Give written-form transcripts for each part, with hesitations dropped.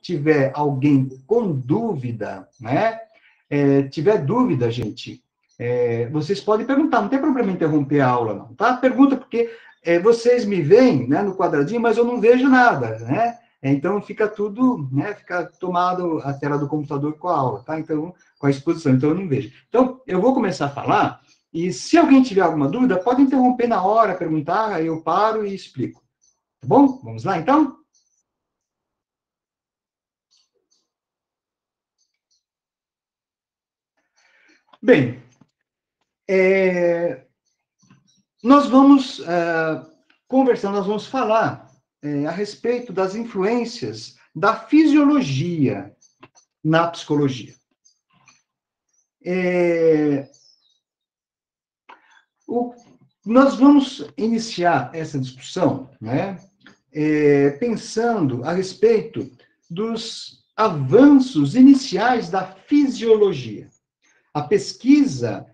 tiver alguém com dúvida, né? Tiver dúvida, gente, vocês podem perguntar, não tem problema interromper a aula, não, tá? Pergunta, porque vocês me veem, né, no quadradinho, mas eu não vejo nada, né? Então, fica tudo, né, fica tomado a tela do computador com a aula, tá? Então, com a exposição, então eu não vejo. Então, eu vou começar a falar, e se alguém tiver alguma dúvida, pode interromper na hora, perguntar, aí eu paro e explico. Tá bom? Vamos lá, então? Bem, nós vamos conversar, nós vamos falar a respeito das influências da fisiologia na psicologia. Nós vamos iniciar essa discussão, né, pensando a respeito dos avanços iniciais da fisiologia. A pesquisa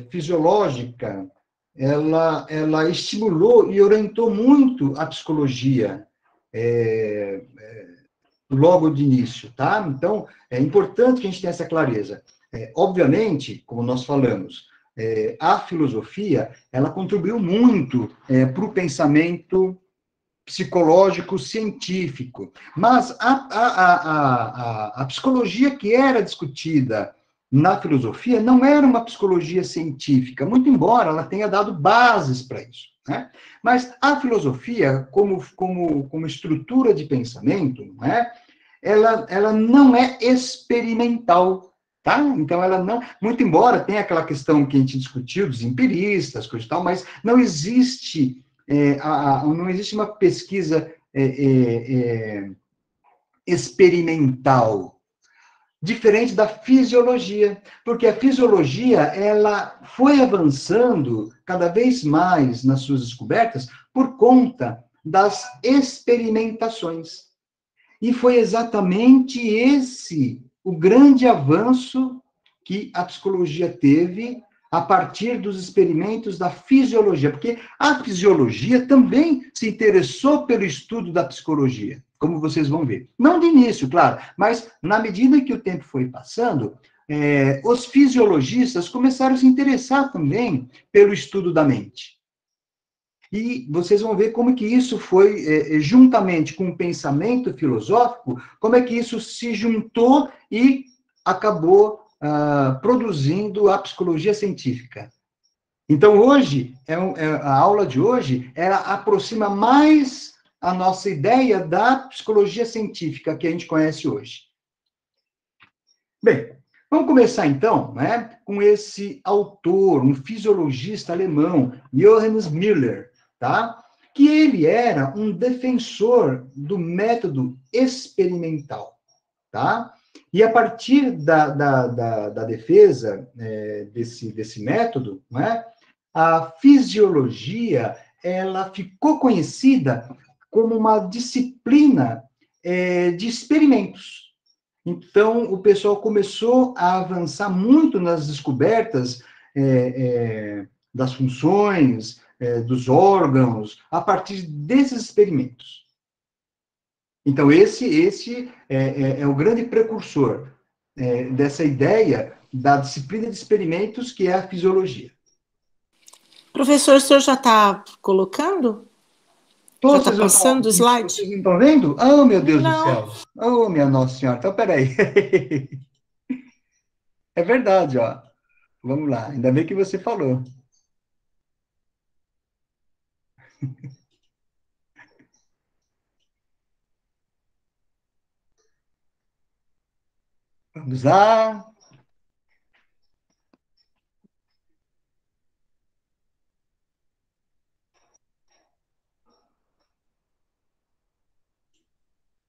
fisiológica, ela estimulou e orientou muito a psicologia logo de início, tá? Então, é importante que a gente tenha essa clareza. Obviamente, como nós falamos, a filosofia, ela contribuiu muito para o pensamento psicológico científico, mas a psicologia que era discutida na filosofia não era uma psicologia científica, muito embora ela tenha dado bases para isso, né? Mas a filosofia, como estrutura de pensamento, né, ela não é experimental, tá? Então, ela não, muito embora tenha aquela questão que a gente discutiu dos empiristas, coisa e tal, mas não existe não existe uma pesquisa experimental, diferente da fisiologia, porque a fisiologia, ela foi avançando cada vez mais nas suas descobertas por conta das experimentações. E foi exatamente esse o grande avanço que a psicologia teve a partir dos experimentos da fisiologia, porque a fisiologia também se interessou pelo estudo da psicologia, como vocês vão ver. Não de início, claro, mas na medida que o tempo foi passando, os fisiologistas começaram a se interessar também pelo estudo da mente. E vocês vão ver como que isso foi, juntamente com o pensamento filosófico, como é que isso se juntou e acabou produzindo a psicologia científica. Então, hoje, a aula de hoje, ela aproxima mais a nossa ideia da psicologia científica que a gente conhece hoje. Bem, vamos começar, então, né, com esse autor, um fisiologista alemão, Johannes Müller, tá? Que ele era um defensor do método experimental, tá? E a partir da defesa desse método, né, a fisiologia, ela ficou conhecida como uma disciplina de experimentos. Então, o pessoal começou a avançar muito nas descobertas das funções, dos órgãos, a partir desses experimentos. Então, esse é o grande precursor dessa ideia da disciplina de experimentos, que é a fisiologia. Professor, o senhor já está colocando? Já está passando o slide? Vocês não estão vendo? Oh, meu Deus do céu. Oh, minha Nossa Senhora. Então, peraí. É verdade, ó. Vamos lá. Ainda bem que você falou. Vamos lá.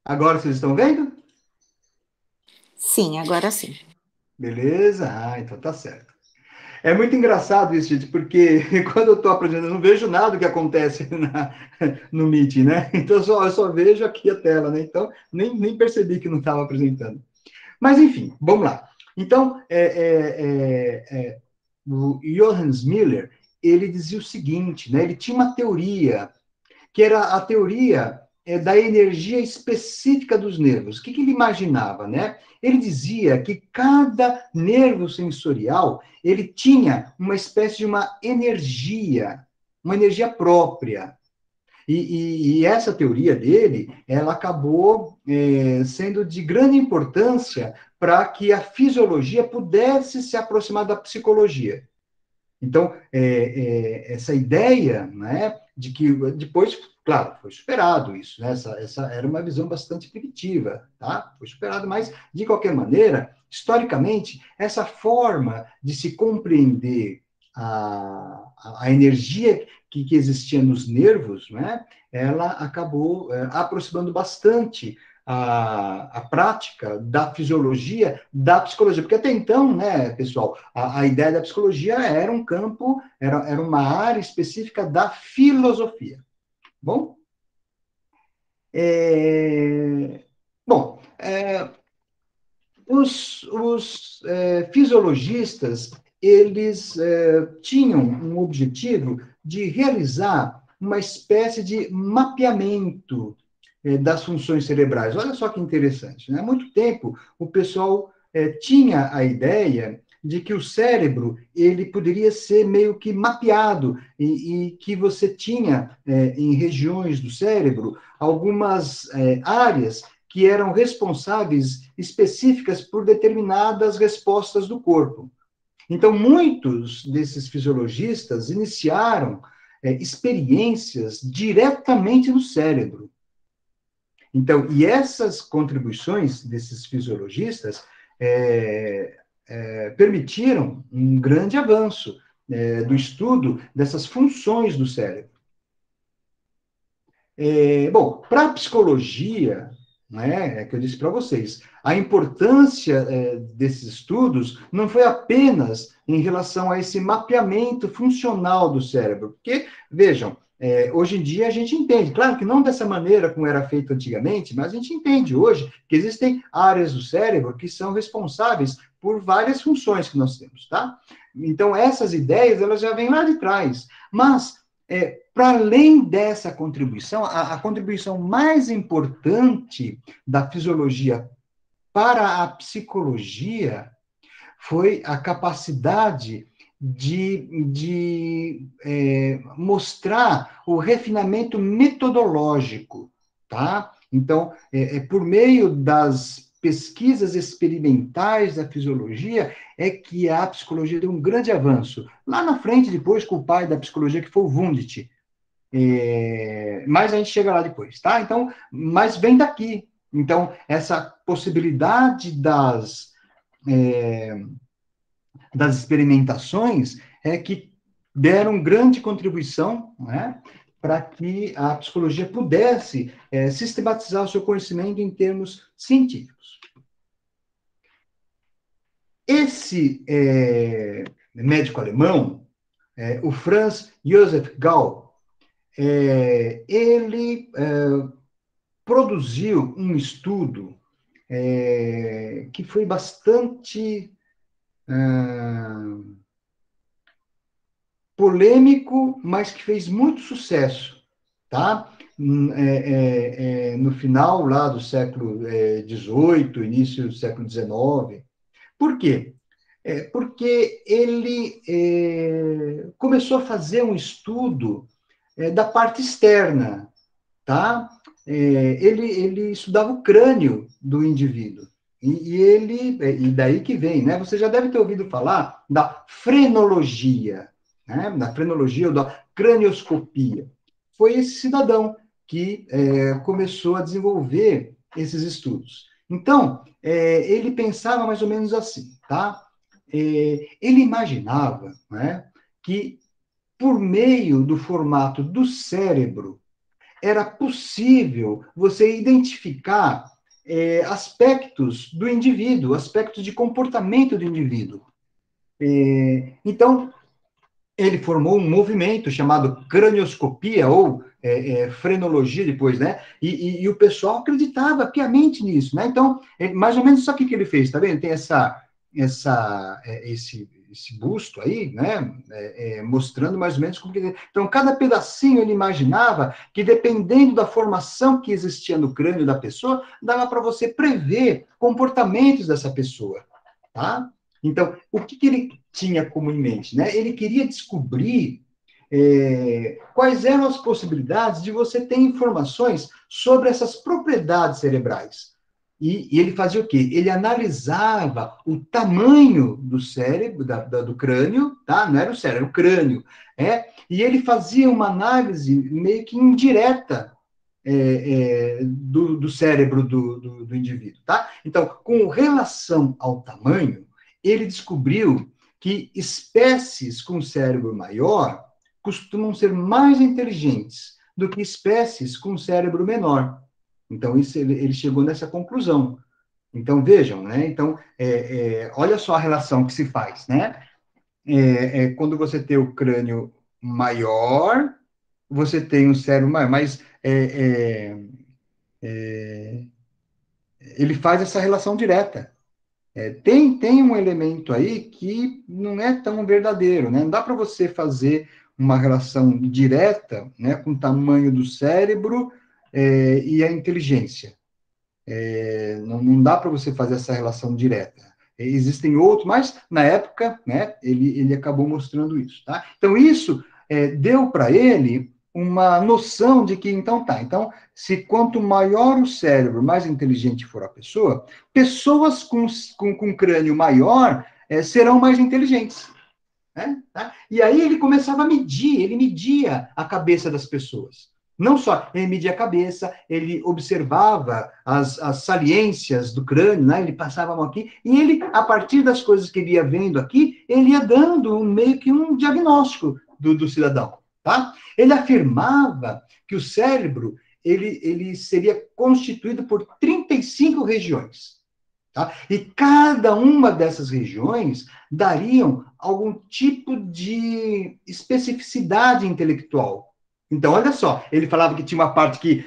Agora vocês estão vendo? Sim, agora sim. Beleza? Então tá certo. É muito engraçado isso, gente, porque quando eu estou apresentando, eu não vejo nada do que acontece no Meet, né? Então, eu só vejo aqui a tela, né? Então, nem percebi que não estava apresentando. Mas, enfim, vamos lá. Então, o Johannes Müller, ele dizia o seguinte, né? Ele tinha uma teoria, que era a teoria da energia específica dos nervos. O que ele imaginava, né? Ele dizia que cada nervo sensorial, ele tinha uma espécie de uma energia própria. E essa teoria dele, ela acabou sendo de grande importância para que a fisiologia pudesse se aproximar da psicologia. Então, essa ideia, né, de que depois, claro, foi superado isso, né, essa era uma visão bastante primitiva, tá? Foi superado, mas, de qualquer maneira, historicamente, essa forma de se compreender a energia que existia nos nervos, né, ela acabou aproximando bastante a prática da fisiologia da psicologia, porque até então, né, pessoal, a ideia da psicologia era um campo, era uma área específica da filosofia. Bom? Os fisiologistas, eles tinham um objetivo de realizar uma espécie de mapeamento das funções cerebrais. Olha só que interessante, né? Há muito tempo, o pessoal tinha a ideia de que o cérebro, ele poderia ser meio que mapeado, e que você tinha, em regiões do cérebro, algumas áreas que eram responsáveis específicas por determinadas respostas do corpo. Então, muitos desses fisiologistas iniciaram experiências diretamente no cérebro. Então, e essas contribuições desses fisiologistas permitiram um grande avanço do estudo dessas funções do cérebro. Bom, para a psicologia, né, que eu disse para vocês, a importância desses estudos não foi apenas em relação a esse mapeamento funcional do cérebro, porque, vejam, hoje em dia a gente entende, claro que não dessa maneira como era feito antigamente, mas a gente entende hoje que existem áreas do cérebro que são responsáveis por várias funções que nós temos, tá? Então, essas ideias, elas já vêm lá de trás, mas para além dessa contribuição, a contribuição mais importante da fisiologia para a psicologia foi a capacidade de mostrar o refinamento metodológico, tá? Então, por meio das pesquisas experimentais da fisiologia, é que a psicologia deu um grande avanço. Lá na frente, depois, com o pai da psicologia, que foi o Wundt. Mas a gente chega lá depois, tá? Então, mas vem daqui. Então, essa possibilidade das experimentações que deram grande contribuição, né, para que a psicologia pudesse sistematizar o seu conhecimento em termos científicos. Esse médico alemão, o Franz Josef Gall, ele produziu um estudo que foi bastante polêmico, mas que fez muito sucesso, tá? No final lá do século XVIII, início do século XIX. Por quê? Porque ele começou a fazer um estudo da parte externa, tá? Ele estudava o crânio do indivíduo. E daí que vem, né? Você já deve ter ouvido falar da frenologia, né? Da frenologia ou da cranioscopia. Foi esse cidadão que começou a desenvolver esses estudos. Então, ele pensava mais ou menos assim, tá? Ele imaginava, né, que por meio do formato do cérebro era possível você identificar aspectos do indivíduo, aspectos de comportamento do indivíduo. Então, ele formou um movimento chamado cranioscopia, ou frenologia depois, né? E o pessoal acreditava piamente nisso, né? Então, mais ou menos, sabe o que ele fez, tá vendo? Tem esse esse busto aí, né, mostrando mais ou menos como que... Então, cada pedacinho ele imaginava que, dependendo da formação que existia no crânio da pessoa, dava para você prever comportamentos dessa pessoa, tá? Então, o que ele tinha como em mente, né? Ele queria descobrir quais eram as possibilidades de você ter informações sobre essas propriedades cerebrais. E ele fazia o quê? Ele analisava o tamanho do cérebro, do crânio, tá? Não era o cérebro, era o crânio. E ele fazia uma análise meio que indireta do cérebro do indivíduo, tá? Então, com relação ao tamanho, ele descobriu que espécies com cérebro maior costumam ser mais inteligentes do que espécies com cérebro menor. Então, isso, ele chegou nessa conclusão. Então, vejam, né? Então, olha só a relação que se faz, né? Quando você tem o crânio maior, você tem um cérebro maior, mas ele faz essa relação direta. Tem um elemento aí que não é tão verdadeiro, né? Não dá para você fazer uma relação direta, né, com o tamanho do cérebro e a inteligência. Não dá para você fazer essa relação direta. Existem outros, mas na época, né, ele acabou mostrando isso, tá? Então, isso deu para ele uma noção de que, então, se quanto maior o cérebro, mais inteligente for a pessoa, pessoas com crânio maior serão mais inteligentes. Né? Tá? E aí ele começava a medir, ele media a cabeça das pessoas. Não só ele media a cabeça, ele observava as saliências do crânio, né? Ele passava a mão aqui, e ele, a partir das coisas que ele ia vendo aqui, ele ia dando meio que um diagnóstico do cidadão. Tá? Ele afirmava que o cérebro ele seria constituído por 35 regiões. Tá? E cada uma dessas regiões dariam algum tipo de especificidade intelectual. Então, olha só, ele falava que tinha uma parte que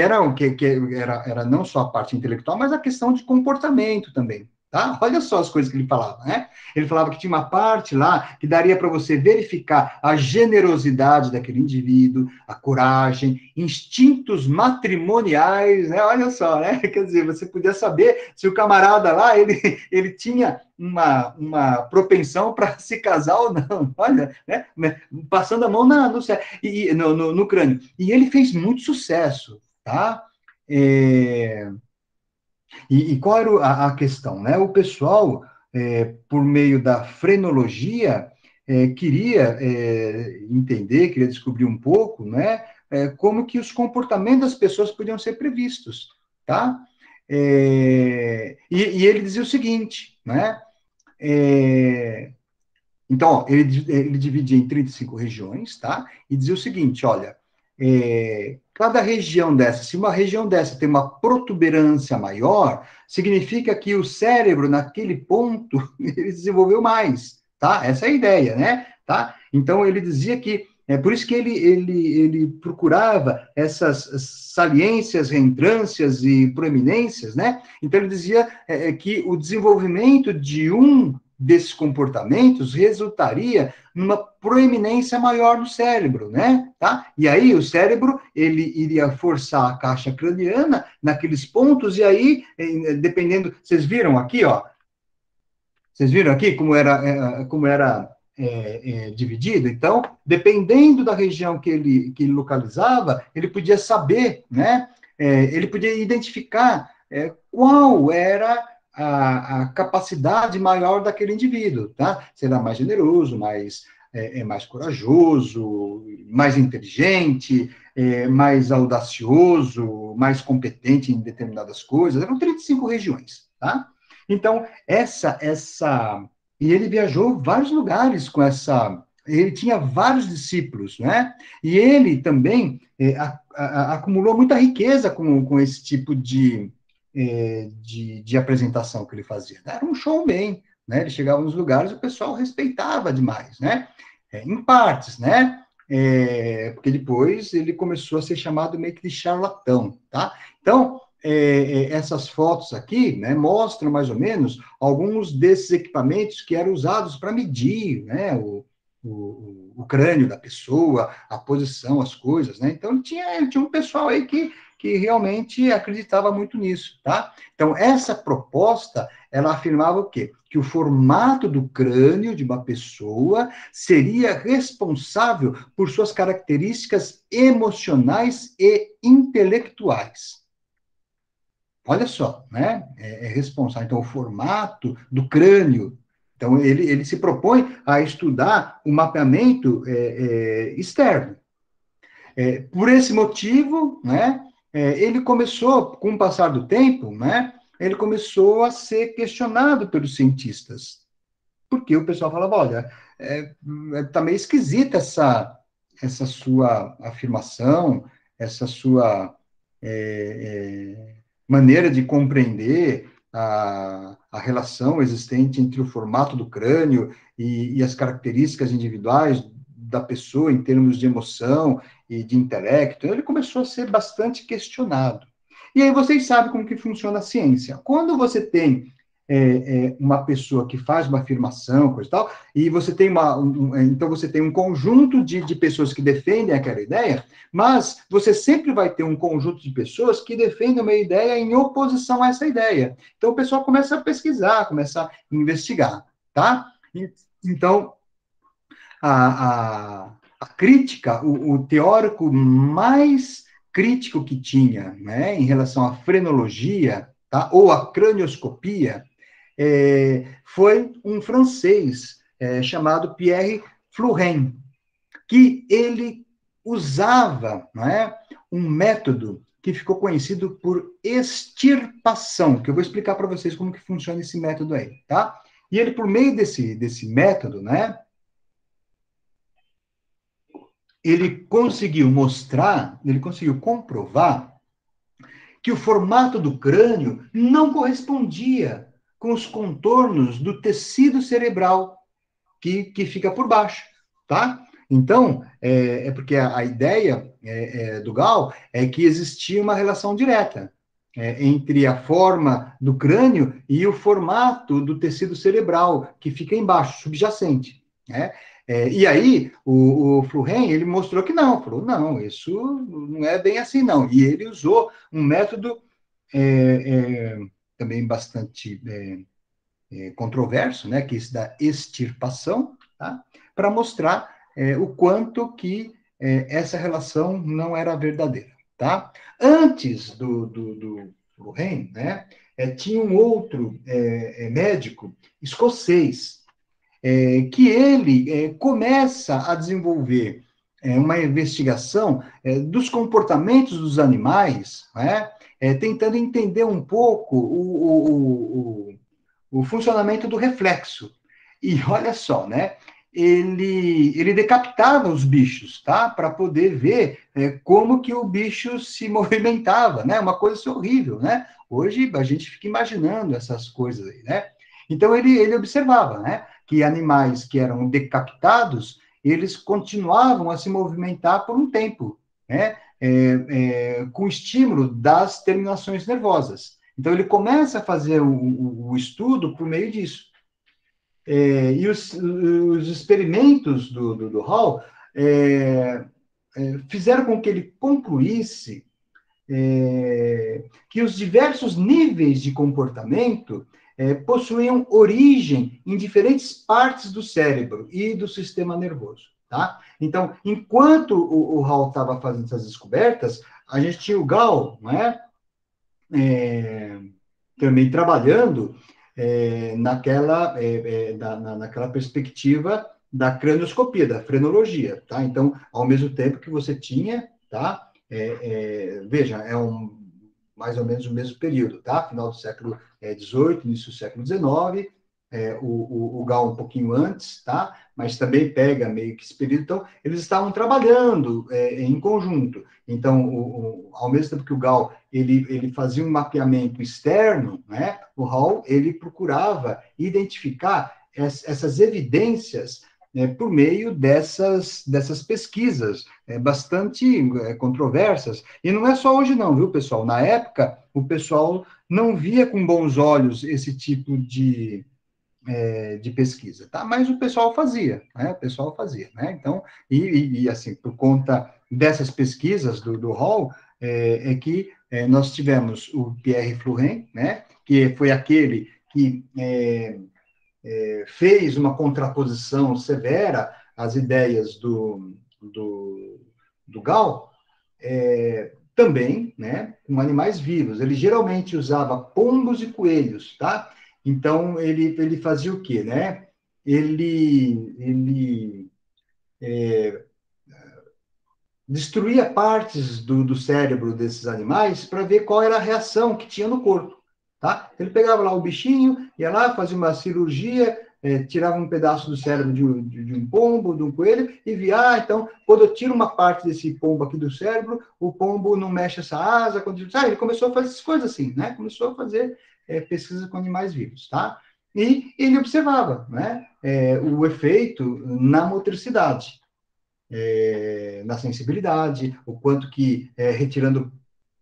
era não só a parte intelectual, mas a questão de comportamento também. Tá? Olha só as coisas que ele falava, né? Ele falava que tinha uma parte lá que daria para você verificar a generosidade daquele indivíduo, a coragem, instintos matrimoniais, né? Olha só, né? Quer dizer, você podia saber se o camarada lá, ele tinha uma propensão para se casar ou não. Olha, né? Passando a mão no crânio. E ele fez muito sucesso, tá? E qual era a questão, né? O pessoal, por meio da frenologia, queria entender, queria descobrir um pouco, né? Como que os comportamentos das pessoas podiam ser previstos, tá? E ele dizia o seguinte, né? Então, ó, ele dividia em 35 regiões, tá? E dizia o seguinte, olha, cada região dessa, se uma região dessa tem uma protuberância maior, significa que o cérebro, naquele ponto, ele desenvolveu mais, tá? Essa é a ideia, né? Tá? Então, ele dizia que, por isso que ele procurava essas saliências, reentrâncias e proeminências, né? Então, ele dizia que o desenvolvimento de um desses comportamentos resultaria numa proeminência maior do cérebro, né? Tá? E aí o cérebro, ele iria forçar a caixa craniana naqueles pontos, e aí, dependendo... Vocês viram aqui, ó? Vocês viram aqui como era dividido? Então, dependendo da região que ele localizava, ele podia saber, né? Ele podia identificar qual era a capacidade maior daquele indivíduo, tá? Será mais generoso, mais corajoso, mais inteligente, mais audacioso, mais competente em determinadas coisas. Eram 35 regiões, tá? Então, e ele viajou vários lugares com essa... Ele tinha vários discípulos, né? E ele também acumulou muita riqueza com esse tipo de apresentação que ele fazia. Era um showman, né? Ele chegava nos lugares e o pessoal respeitava demais, né? Em partes, né? Porque depois ele começou a ser chamado meio que de charlatão, tá? Então, essas fotos aqui, né, mostram mais ou menos alguns desses equipamentos que eram usados para medir, né, o crânio da pessoa, a posição, as coisas, né? Então, ele tinha um pessoal aí que realmente acreditava muito nisso, tá? Então, essa proposta, ela afirmava o quê? Que o formato do crânio de uma pessoa seria responsável por suas características emocionais e intelectuais. Olha só, né? É responsável. Então, o formato do crânio. Então, ele se propõe a estudar o mapeamento externo. Por esse motivo, né? Ele começou, com o passar do tempo, né? Ele começou a ser questionado pelos cientistas. Porque o pessoal falava, olha, tá meio esquisita essa sua afirmação, essa sua maneira de compreender a relação existente entre o formato do crânio e as características individuais da pessoa em termos de emoção e de intelecto. Ele começou a ser bastante questionado. E aí vocês sabem como que funciona a ciência. Quando você tem uma pessoa que faz uma afirmação, coisa e tal, e você tem então você tem um conjunto de pessoas que defendem aquela ideia, mas você sempre vai ter um conjunto de pessoas que defendem uma ideia em oposição a essa ideia. Então o pessoal começa a pesquisar, começa a investigar, tá? Então, a crítica, o teórico mais crítico que tinha, né, em relação à frenologia, tá, ou à cranioscopia, foi um francês chamado Pierre Flourens, que ele usava, não é, um método que ficou conhecido por extirpação, que eu vou explicar para vocês como que funciona esse método aí, tá? E ele, por meio desse método, né, ele conseguiu mostrar, ele conseguiu comprovar que o formato do crânio não correspondia com os contornos do tecido cerebral que fica por baixo, tá? Então, porque a ideia do Gall é que existia uma relação direta entre a forma do crânio e o formato do tecido cerebral, que fica embaixo, subjacente, né? E aí, o Flourens, ele mostrou que não, falou, não, isso não é bem assim, não. E ele usou um método também bastante controverso, né, que é esse da extirpação, tá? Para mostrar o quanto que essa relação não era verdadeira, tá? Antes do Flourens, né, tinha um outro médico escocês, que ele começa a desenvolver uma investigação dos comportamentos dos animais, né, tentando entender um pouco o funcionamento do reflexo. E olha só, né? Ele decapitava os bichos, tá? Para poder ver como que o bicho se movimentava, né? Uma coisa assim horrível, né? Hoje a gente fica imaginando essas coisas aí, né? Então ele observava, né? Que animais que eram decapitados, eles continuavam a se movimentar por um tempo, né? Com estímulo das terminações nervosas. Então, ele começa a fazer o estudo por meio disso. E os experimentos do Hall fizeram com que ele concluísse que os diversos níveis de comportamento possuíam origem em diferentes partes do cérebro e do sistema nervoso. Tá? Então, enquanto o Hall estava fazendo essas descobertas, a gente tinha o Gall, não é? Também trabalhando naquela perspectiva da cranioscopia, da frenologia, tá? Então, ao mesmo tempo que você tinha, tá? Veja, mais ou menos o mesmo período, tá? Final do século XVIII, início do século XIX, o Gall um pouquinho antes, tá? Mas também pega meio que esse período. Então, eles estavam trabalhando em conjunto. Então, ao mesmo tempo que o Gall ele fazia um mapeamento externo, né? O Hall ele procurava identificar essas evidências por meio dessas pesquisas bastante controversas. E não é só hoje não, viu, pessoal? Na época, o pessoal não via com bons olhos esse tipo de pesquisa, tá? Mas o pessoal fazia, né? O pessoal fazia, né? Então, assim, por conta dessas pesquisas do Hall, que nós tivemos o Pierre Flourens, né? Que foi aquele que fez uma contraposição severa às ideias do Gall, também, né, com animais vivos. Ele geralmente usava pombos e coelhos, tá? Então, ele fazia o quê, né? Ele destruía partes do cérebro desses animais para ver qual era a reação que tinha no corpo, tá? Ele pegava lá o bichinho, ia lá, fazia uma cirurgia, tirava um pedaço do cérebro de um pombo, de um coelho, e via, então, quando eu tiro uma parte desse pombo aqui do cérebro, o pombo não mexe essa asa, ele começou a fazer essas coisas assim, né? Começou a fazer pesquisas com animais vivos, tá? E ele observava, né, o efeito na motricidade, na sensibilidade, o quanto que, retirando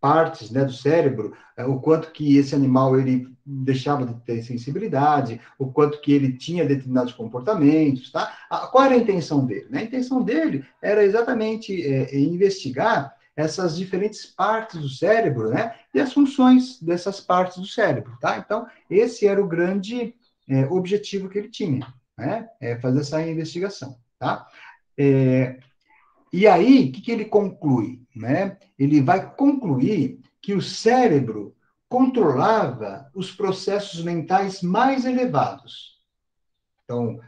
partes, né, do cérebro, o quanto que esse animal ele deixava de ter sensibilidade, o quanto que ele tinha determinados comportamentos, tá? Qual era a intenção dele? Né? A intenção dele era exatamente investigar essas diferentes partes do cérebro, né, e as funções dessas partes do cérebro, tá? Então, esse era o grande objetivo que ele tinha, né, fazer essa investigação, tá? E aí, o que ele conclui? Né? Ele vai concluir que o cérebro controlava os processos mentais mais elevados. Então,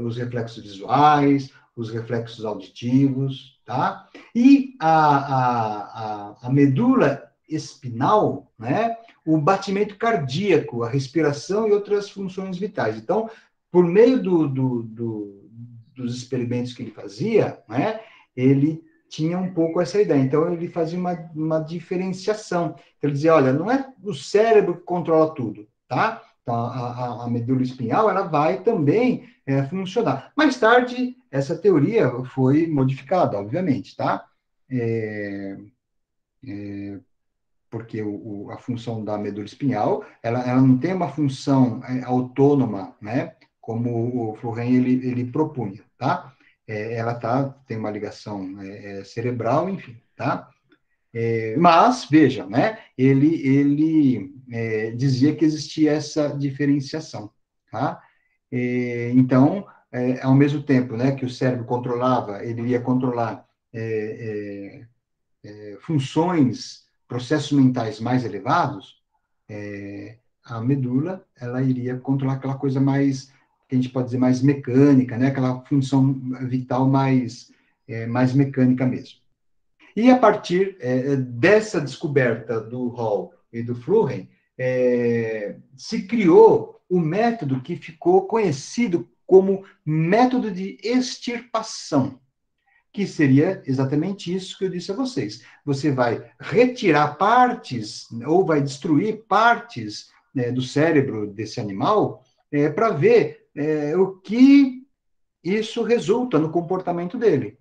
os reflexos visuais, os reflexos auditivos, tá? E a medula espinal, né? O batimento cardíaco, a respiração e outras funções vitais. Então, por meio dos experimentos que ele fazia, né? Ele tinha um pouco essa ideia. Então, ele fazia uma diferenciação. Ele dizia, olha, não é o cérebro que controla tudo, tá? Então, a medula espinhal, ela vai também funcionar. Mais tarde, essa teoria foi modificada, obviamente, tá? Porque a função da medula espinhal, ela não tem uma função autônoma, né? Como o Flourens, ele propunha, tá? Ela tem uma ligação cerebral, enfim, tá? Mas, veja, né, ele dizia que existia essa diferenciação, tá? Então, ao mesmo tempo, né, que o cérebro controlava, ele ia controlar funções, processos mentais mais elevados, a medula, ela iria controlar aquela coisa mais, que a gente pode dizer, mais mecânica, né, aquela função vital mais mecânica mesmo. E a partir dessa descoberta do Hall e do Flourens, se criou o método que ficou conhecido como método de extirpação, que seria exatamente isso que eu disse a vocês. Você vai retirar partes, ou vai destruir partes do cérebro desse animal, para ver o que isso resulta no comportamento dele.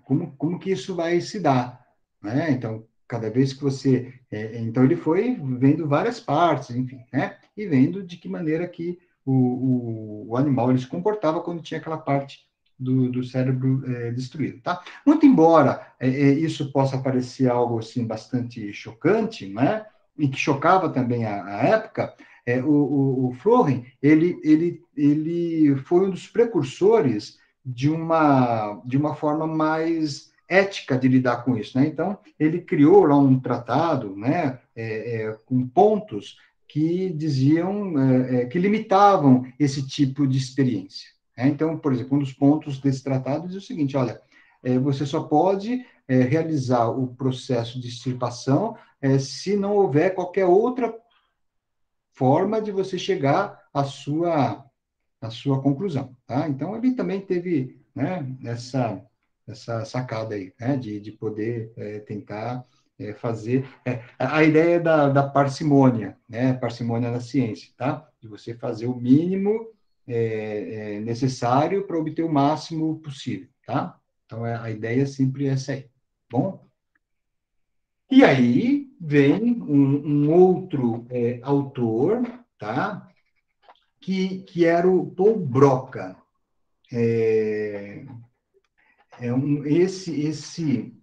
Como que isso vai se dar, né? Então, cada vez que você... então, ele foi vendo várias partes, enfim, né? E vendo de que maneira que o animal ele se comportava quando tinha aquela parte do cérebro destruído, tá? Muito embora isso possa parecer algo, assim, bastante chocante, né? E que chocava também a época, o Flourens, ele foi um dos precursores de uma forma mais ética de lidar com isso, né? Então, ele criou lá um tratado, né, com pontos que diziam, que limitavam esse tipo de experiência. Né? Então, por exemplo, um dos pontos desse tratado diz o seguinte, olha, você só pode realizar o processo de extirpação se não houver qualquer outra forma de você chegar à sua conclusão, tá? Então, ele também teve, né, essa sacada aí, né, de poder tentar fazer... a ideia da parcimônia, né, parcimônia na ciência, tá? De você fazer o mínimo necessário para obter o máximo possível, tá? Então, a ideia sempre é essa aí, bom? E aí vem um outro autor, tá? Que era o Paul Broca. Esse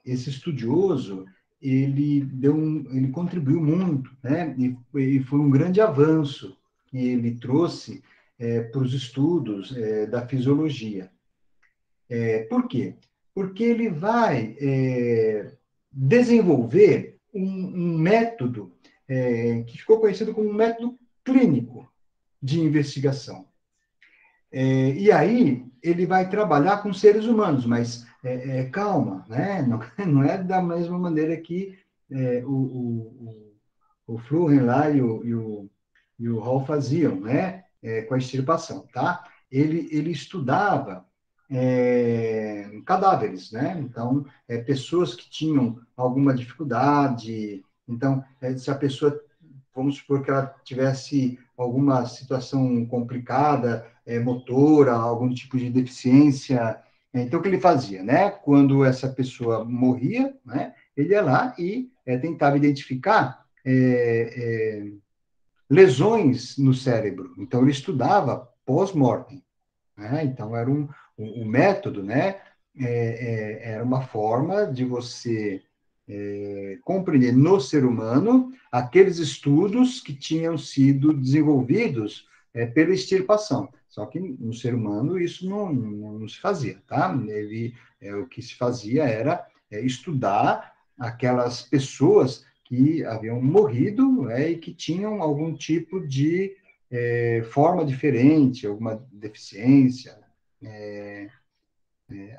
estudioso, ele contribuiu muito, né? E foi um grande avanço que ele trouxe para os estudos da fisiologia. Por quê? Porque ele vai desenvolver um método que ficou conhecido como um método clínico de investigação. E aí ele vai trabalhar com seres humanos, mas calma, né? Não é da mesma maneira que o Fluren lá e o Hall faziam, né? Com a extirpação, tá? Ele estudava cadáveres, né? Então, pessoas que tinham alguma dificuldade. Então, se a pessoa, vamos supor que ela tivesse alguma situação complicada, motora, algum tipo de deficiência. Então, o que ele fazia, né? Quando essa pessoa morria, né? Ele ia lá e tentava identificar lesões no cérebro. Então, ele estudava pós-mortem, né? Então, era um método, né? Era uma forma de você compreender no ser humano aqueles estudos que tinham sido desenvolvidos pela extirpação. Só que no ser humano isso não se fazia, tá? O que se fazia era estudar aquelas pessoas que haviam morrido e que tinham algum tipo de forma diferente, alguma deficiência,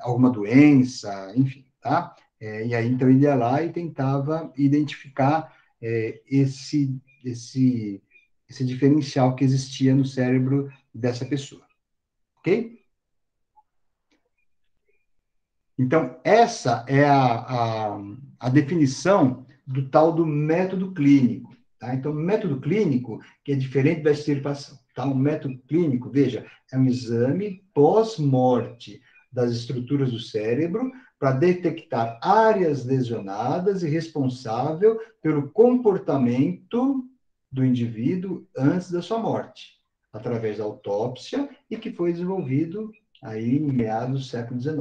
alguma doença, enfim, tá? E aí, então, ele ia lá e tentava identificar esse diferencial que existia no cérebro dessa pessoa, ok? Então, essa é a definição do tal do método clínico, tá? Então, o método clínico, que é diferente da extirpação, tá? O método clínico, veja, é um exame pós-morte das estruturas do cérebro para detectar áreas lesionadas e responsável pelo comportamento do indivíduo antes da sua morte, através da autópsia, e que foi desenvolvido aí em meados do século XIX.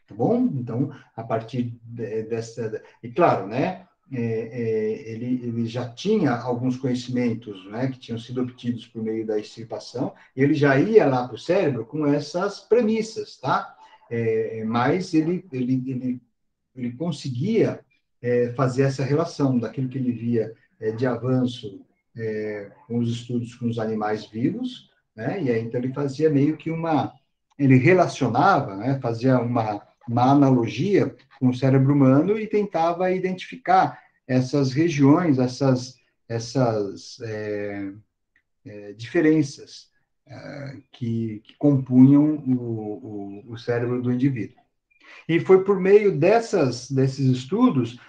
Tá bom? Então, a partir dessa... E, claro, né? Ele já tinha alguns conhecimentos, né, que tinham sido obtidos por meio da extirpação, e ele já ia lá para o cérebro com essas premissas, tá? Mas ele conseguia fazer essa relação daquilo que ele via de avanço com os estudos com os animais vivos, né? E aí, então, ele fazia meio que ele relacionava, né, fazia uma analogia com o cérebro humano e tentava identificar essas regiões, essas diferenças que compunham o cérebro do indivíduo. E foi por meio desses estudos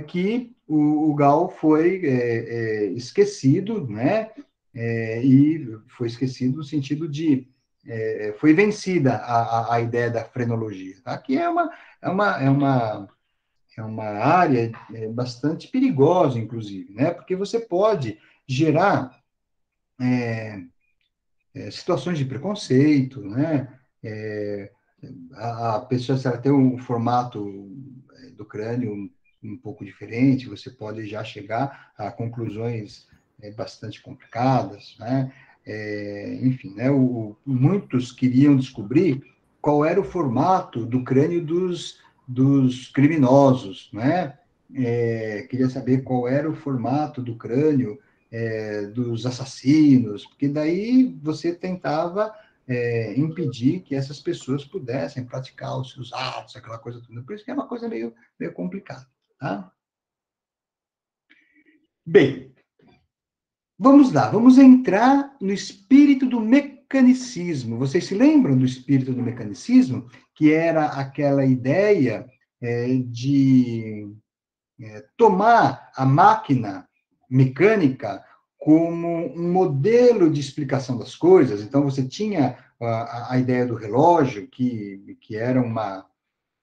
que o Gall foi esquecido, né? E foi esquecido no sentido de foi vencida a ideia da frenologia, tá? Que é uma área bastante perigosa, inclusive, né? Porque você pode gerar situações de preconceito, né? A pessoa, se ela tem um formato do crânio um pouco diferente, você pode já chegar a conclusões bastante complicadas, né? Enfim, né? Muitos queriam descobrir qual era o formato do crânio dos criminosos, né? Queria saber qual era o formato do crânio dos assassinos, porque daí você tentava impedir que essas pessoas pudessem praticar os seus atos, aquela coisa toda. Por isso que é uma coisa meio complicada, tá? Bem, vamos lá, vamos entrar no espírito do mecanicismo. Vocês se lembram do espírito do mecanicismo? Que era aquela ideia de tomar a máquina mecânica como um modelo de explicação das coisas. Então, você tinha a ideia do relógio, que era uma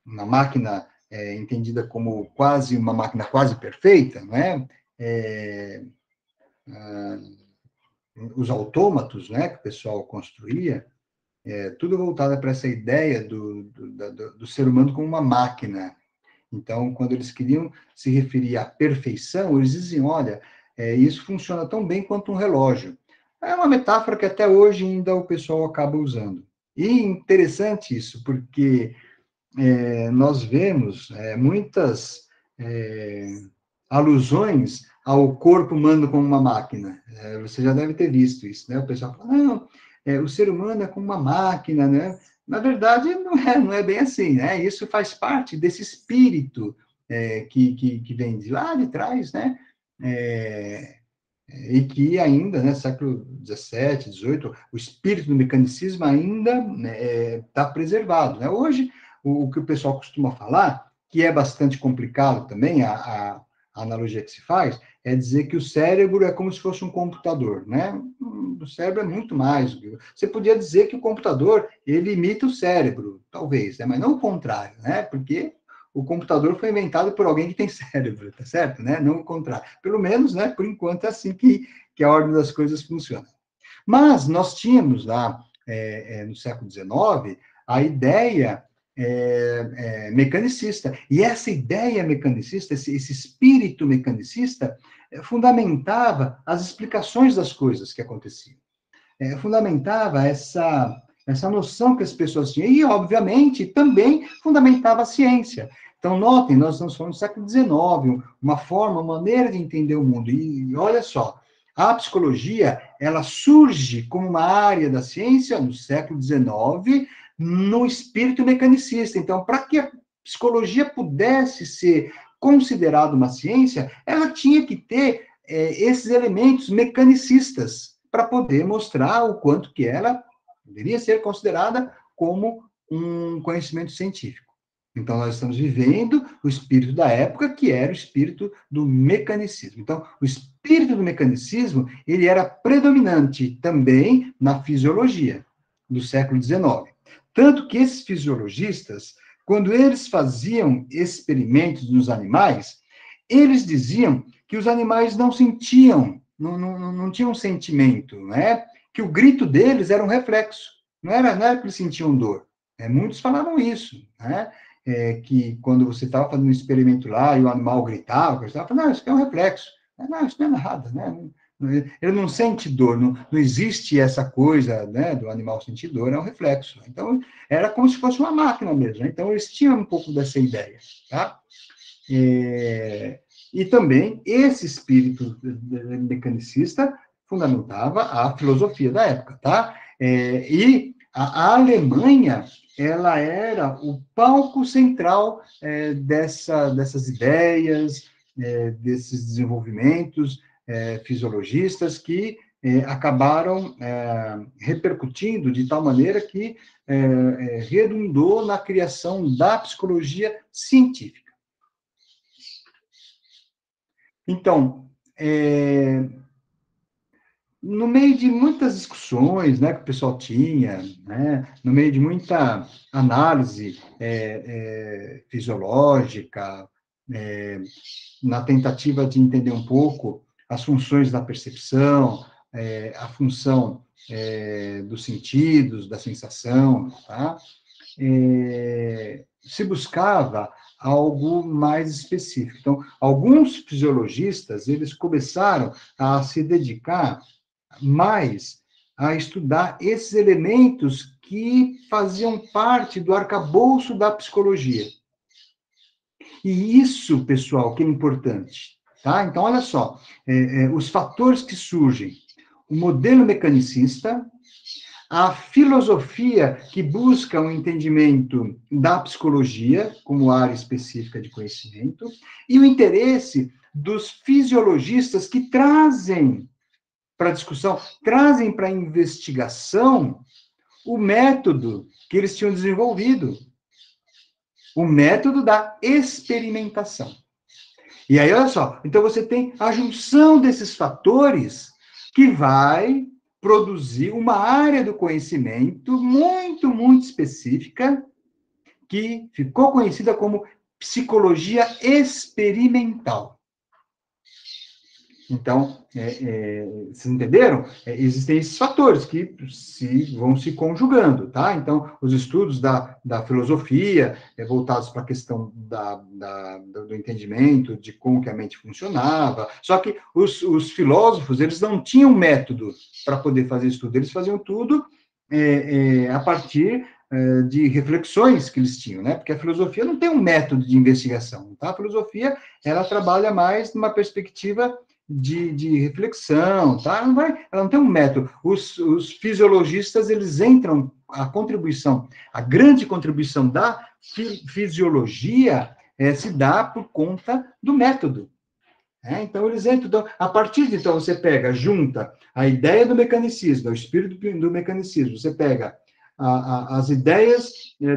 máquina entendida como quase uma máquina quase perfeita, não é? Os autômatos, né, que o pessoal construía, tudo voltado para essa ideia do ser humano como uma máquina. Então, quando eles queriam se referir à perfeição, eles diziam, olha, isso funciona tão bem quanto um relógio. É uma metáfora que até hoje ainda o pessoal acaba usando. E interessante isso, porque nós vemos muitas alusões ao corpo humano como uma máquina. Você já deve ter visto isso, né? O pessoal fala, não, o ser humano é como uma máquina, né? Na verdade, não é bem assim, né? Isso faz parte desse espírito que vem de lá de trás, né? E que ainda, né, século XVII, XVIII, o espírito do mecanicismo ainda está preservado, né? Hoje, o que o pessoal costuma falar, que é bastante complicado também, a analogia que se faz, é dizer que o cérebro é como se fosse um computador, né? O cérebro é muito mais. Você podia dizer que o computador, ele imita o cérebro, talvez, né? Mas não o contrário, né? Porque o computador foi inventado por alguém que tem cérebro, tá certo? Né? Não o contrário. Pelo menos, né, por enquanto, é assim que a ordem das coisas funciona. Mas nós tínhamos lá, no século XIX, a ideia mecanicista. E essa ideia mecanicista, esse espírito mecanicista, fundamentava as explicações das coisas que aconteciam. Fundamentava essa noção que as pessoas tinham. E, obviamente, também fundamentava a ciência. Então, notem, nós estamos falando do século XIX, uma maneira de entender o mundo. E olha só, a psicologia, ela surge como uma área da ciência no século XIX, no espírito mecanicista. Então, para que a psicologia pudesse ser considerada uma ciência, ela tinha que ter esses elementos mecanicistas para poder mostrar o quanto que ela deveria ser considerada como um conhecimento científico. Então, nós estamos vivendo o espírito da época, que era o espírito do mecanicismo. Então, o espírito do mecanicismo, ele era predominante também na fisiologia do século XIX. Tanto que esses fisiologistas, quando eles faziam experimentos nos animais, eles diziam que os animais não sentiam, não tinham sentimento, né? Que o grito deles era um reflexo, não era que eles sentiam dor. Muitos falavam isso, né? Que quando você estava fazendo um experimento lá e o animal gritava, você falava, não, isso é um reflexo. Não, isso não é nada, né? Ele não sente dor, não existe essa coisa, né, do animal sentir dor, é um reflexo. Então, era como se fosse uma máquina mesmo, né? Então, eles tinham um pouco dessa ideia, tá? E também esse espírito mecanicista fundamentava a filosofia da época, tá? E a Alemanha, ela era o palco central dessas ideias, desses desenvolvimentos fisiologistas que acabaram repercutindo de tal maneira que redundou na criação da psicologia científica. Então, no meio de muitas discussões, né, que o pessoal tinha, né, no meio de muita análise fisiológica, na tentativa de entender um pouco as funções da percepção, a função dos sentidos, da sensação, tá? Se buscava algo mais específico. Então, alguns fisiologistas, eles começaram a se dedicar mais a estudar esses elementos que faziam parte do arcabouço da psicologia. E isso, pessoal, que é importante, tá? Então, olha só, os fatores que surgem, o modelo mecanicista, a filosofia que busca um entendimento da psicologia como área específica de conhecimento, e o interesse dos fisiologistas que trazem para a discussão, trazem para a investigação o método que eles tinham desenvolvido, o método da experimentação. E aí, olha só, então você tem a junção desses fatores que vai produzir uma área do conhecimento muito, muito específica, que ficou conhecida como psicologia experimental. Então, vocês entenderam? Existem esses fatores que vão se conjugando, tá? Então, os estudos da filosofia, voltados para a questão do entendimento, de como que a mente funcionava, só que os filósofos, eles não tinham método para poder fazer estudo, eles faziam tudo a partir de reflexões que eles tinham, né? Porque a filosofia não tem um método de investigação, tá? A filosofia, ela trabalha mais numa perspectiva de reflexão, tá? Ela não tem um método. Os fisiologistas, eles entram, a grande contribuição da fisiologia se dá por conta do método. Então, eles entram, então, a partir de, então, você junta a ideia do mecanicismo, o espírito do mecanicismo, você pega as ideias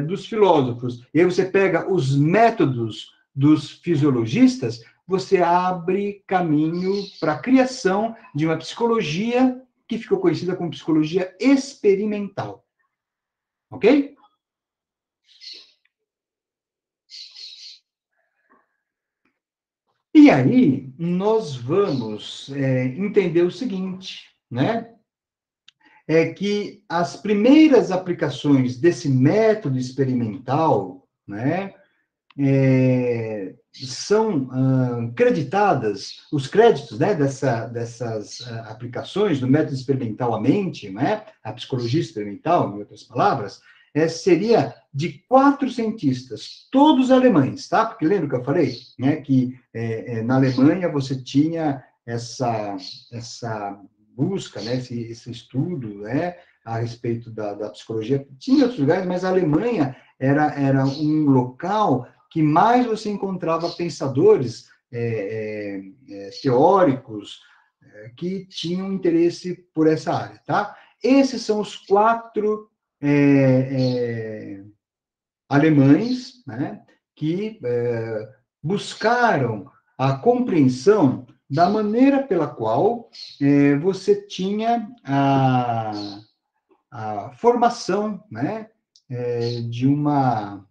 dos filósofos, e aí você pega os métodos dos fisiologistas, você abre caminho para a criação de uma psicologia que ficou conhecida como psicologia experimental. Ok? E aí, nós vamos entender o seguinte, né? É que as primeiras aplicações desse método experimental, né, são creditadas, os créditos, né, dessas aplicações do método experimental à mente, né, a psicologia experimental, em outras palavras, seria de 4 cientistas, todos alemães, tá? Porque lembra que eu falei, né, que na Alemanha você tinha essa busca, né, esse estudo, né, a respeito da psicologia. Tinha outros lugares, mas a Alemanha era um local que mais você encontrava pensadores teóricos que tinham interesse por essa área, tá? Esses são os 4 alemães, né, que buscaram a compreensão da maneira pela qual você tinha a formação, né, de uma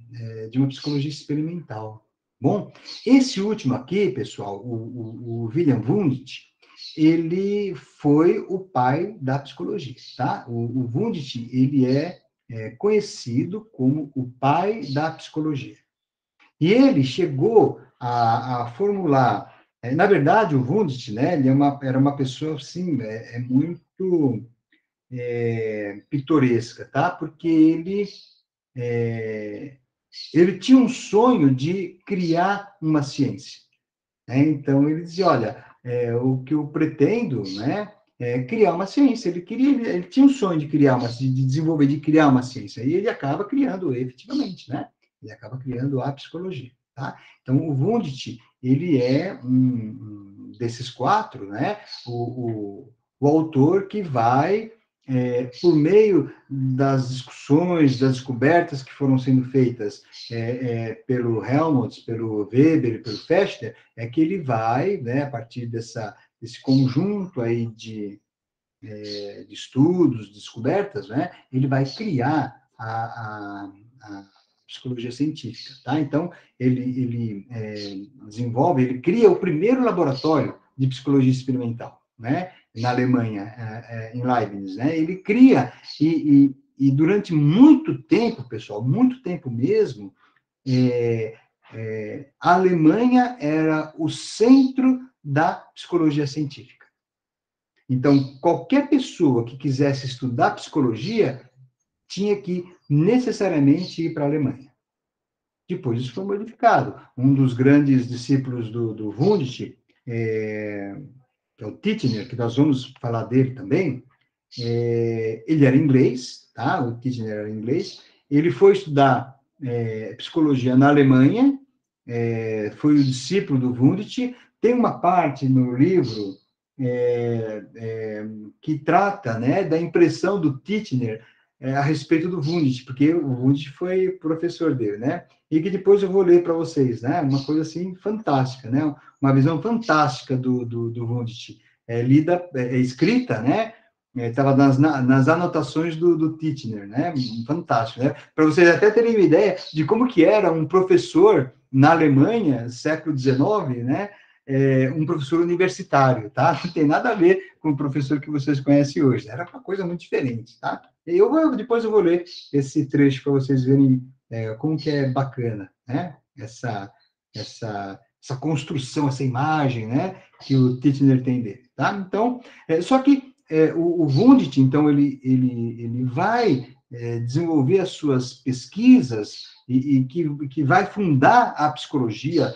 psicologia experimental. Bom, esse último aqui, pessoal, o Wilhelm Wundt, ele foi o pai da psicologia, tá? O Wundt, ele é conhecido como o pai da psicologia. E ele chegou a formular, na verdade, o Wundt, né, ele era uma pessoa, assim, muito pitoresca, tá? Porque ele tinha um sonho de criar uma ciência, né? Então, ele dizia, olha, o que eu pretendo, né, é criar uma ciência. Ele tinha um sonho de desenvolver, de criar uma ciência, e ele acaba criando, efetivamente, né? Ele acaba criando a psicologia, tá? Então, o Wundt, ele é um desses 4, né? O autor que vai por meio das discussões, das descobertas que foram sendo feitas pelo Helmholtz, pelo Weber e pelo Fechter, que ele vai, né, a partir desse conjunto aí de estudos, descobertas, né, ele vai criar a psicologia científica, tá? Então, ele desenvolve, ele cria o primeiro laboratório de psicologia experimental, né, na Alemanha, em Leibniz, né? Ele cria, e durante muito tempo, pessoal, muito tempo mesmo, a Alemanha era o centro da psicologia científica. Então, qualquer pessoa que quisesse estudar psicologia tinha que necessariamente ir para a Alemanha. Depois isso foi modificado. Um dos grandes discípulos do Wundt, que é o Titchener, que nós vamos falar dele também, ele era inglês, tá? O Titchener era inglês. Ele foi estudar psicologia na Alemanha, foi o discípulo do Wundt. Tem uma parte no livro que trata, né, da impressão do Titchener a respeito do Wundt, porque o Wundt foi professor dele, né? E que depois eu vou ler para vocês, né? Uma coisa assim fantástica, né? Uma visão fantástica do Wundt escrita, né? Estava nas anotações do Titchener, né? Fantástico, né? Para vocês até terem uma ideia de como que era um professor na Alemanha, século XIX, né? Um professor universitário, tá? Não tem nada a ver com o professor que vocês conhecem hoje. Era uma coisa muito diferente, tá? Depois eu vou ler esse trecho para vocês verem como que é bacana, né? Essa construção, essa imagem, né? Que o Titchener tem dele, tá? Então, só que o Wundt, então, ele vai desenvolver as suas pesquisas e que vai fundar a psicologia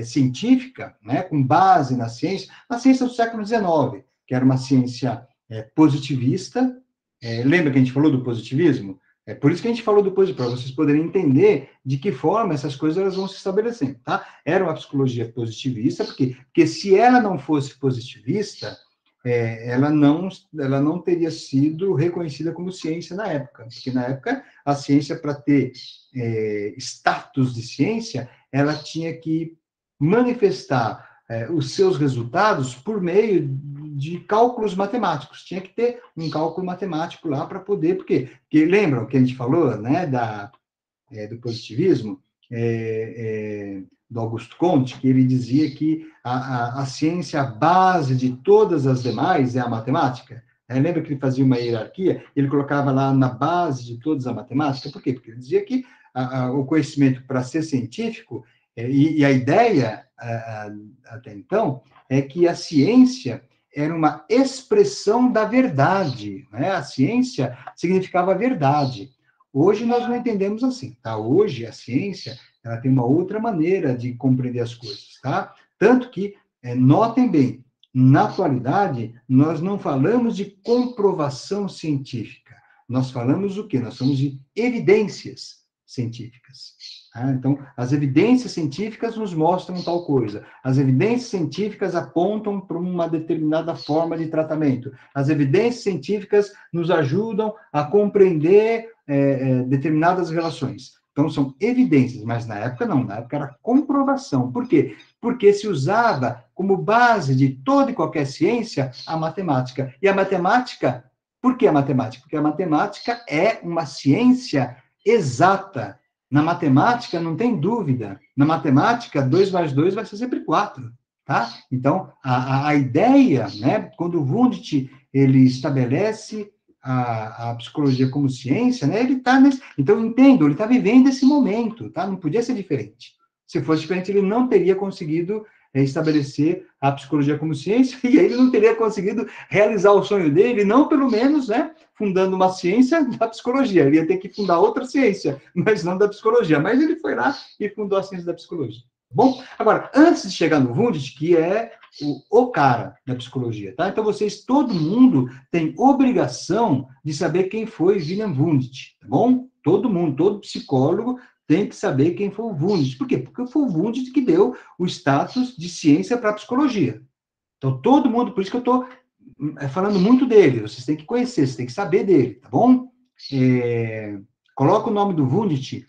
científica, né, com base na ciência do século XIX, que era uma ciência positivista. Lembra que a gente falou do positivismo? É por isso que a gente falou do positivismo, para vocês poderem entender de que forma essas coisas elas vão se estabelecendo, tá? Era uma psicologia positivista, porque se ela não fosse positivista, ela não teria sido reconhecida como ciência na época, porque na época a ciência, para ter status de ciência, ela tinha que manifestar os seus resultados por meio de cálculos matemáticos, tinha que ter um cálculo matemático lá para poder, porque lembram que a gente falou, né, do positivismo, do Augusto Comte, que ele dizia que a ciência, a base de todas as demais é a matemática. Lembra que ele fazia uma hierarquia? Ele colocava lá na base de todas a matemática. Por quê? Porque ele dizia que o conhecimento, para ser científico, e a ideia, até então, é que a ciência era uma expressão da verdade, né? A ciência significava verdade. Hoje nós não entendemos assim, tá? Hoje a ciência, ela tem uma outra maneira de compreender as coisas, tá? Tanto que, notem bem, na atualidade, nós não falamos de comprovação científica, nós falamos o quê? Nós falamos de evidências científicas. Tá? Então, as evidências científicas nos mostram tal coisa, as evidências científicas apontam para uma determinada forma de tratamento, as evidências científicas nos ajudam a compreender determinadas relações. Então, são evidências, mas na época não, na época era comprovação. Por quê? Porque se usava como base de toda e qualquer ciência a matemática. E a matemática, por que a matemática? Porque a matemática é uma ciência exata. Na matemática, não tem dúvida. Na matemática, 2 mais 2 vai ser sempre 4. Tá? Então, a ideia, né, quando o Wundt ele estabelece a psicologia como ciência, né, ele está nesse... Então, entendo, ele está vivendo esse momento, tá? Não podia ser diferente. Se fosse diferente, ele não teria conseguido estabelecer a psicologia como ciência, e aí ele não teria conseguido realizar o sonho dele, não pelo menos, né, fundando uma ciência da psicologia. Ele ia ter que fundar outra ciência, mas não da psicologia. Mas ele foi lá e fundou a ciência da psicologia. Bom, agora, antes de chegar no Wundt, que é o cara da psicologia, tá? Então, todo mundo tem obrigação de saber quem foi Wilhelm Wundt, tá bom? Todo mundo, todo psicólogo tem que saber quem foi o Wundt. Por quê? Porque foi o Wundt que deu o status de ciência para a psicologia. Então, todo mundo, por isso que eu estou falando muito dele, vocês têm que conhecer, vocês têm que saber dele, tá bom? Coloca o nome do Wundt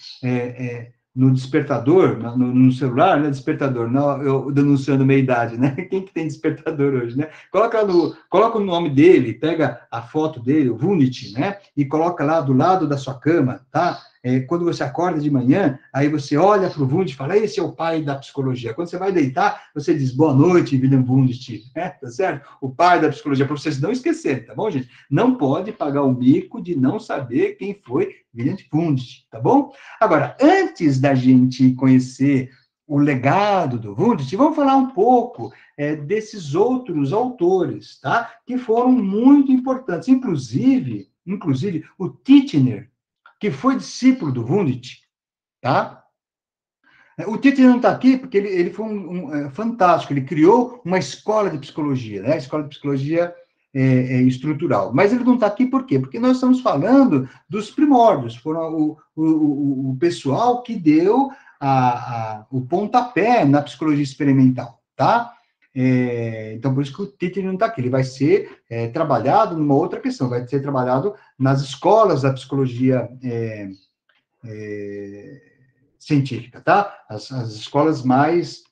no despertador, no celular, né, despertador, não, eu denunciando meia-idade, né, quem que tem despertador hoje, né, coloca o nome dele, pega a foto dele, o Wundt, né, e coloca lá do lado da sua cama, tá, quando você acorda de manhã, aí você olha para o Wundt e fala, esse é o pai da psicologia, quando você vai deitar, você diz, boa noite, Wilhelm Wundt, né, tá certo? O pai da psicologia, para vocês não esquecerem, tá bom, gente? Não pode pagar o mico de não saber quem foi Wilhelm Wundt, tá bom? Agora, antes da gente conhecer o legado do Wundt, vamos falar um pouco desses outros autores, tá? Que foram muito importantes, inclusive o Titchener, que foi discípulo do Wundt, tá? O Titchener não está aqui porque ele foi fantástico, ele criou uma escola de psicologia, né? A escola de psicologia estrutural. Mas ele não está aqui por quê? Porque nós estamos falando dos primórdios, foram o pessoal que deu o pontapé na psicologia experimental, tá? Então, por isso que o Titchener não está aqui. Ele vai ser trabalhado numa outra questão, vai ser trabalhado nas escolas da psicologia científica, tá? As escolas mais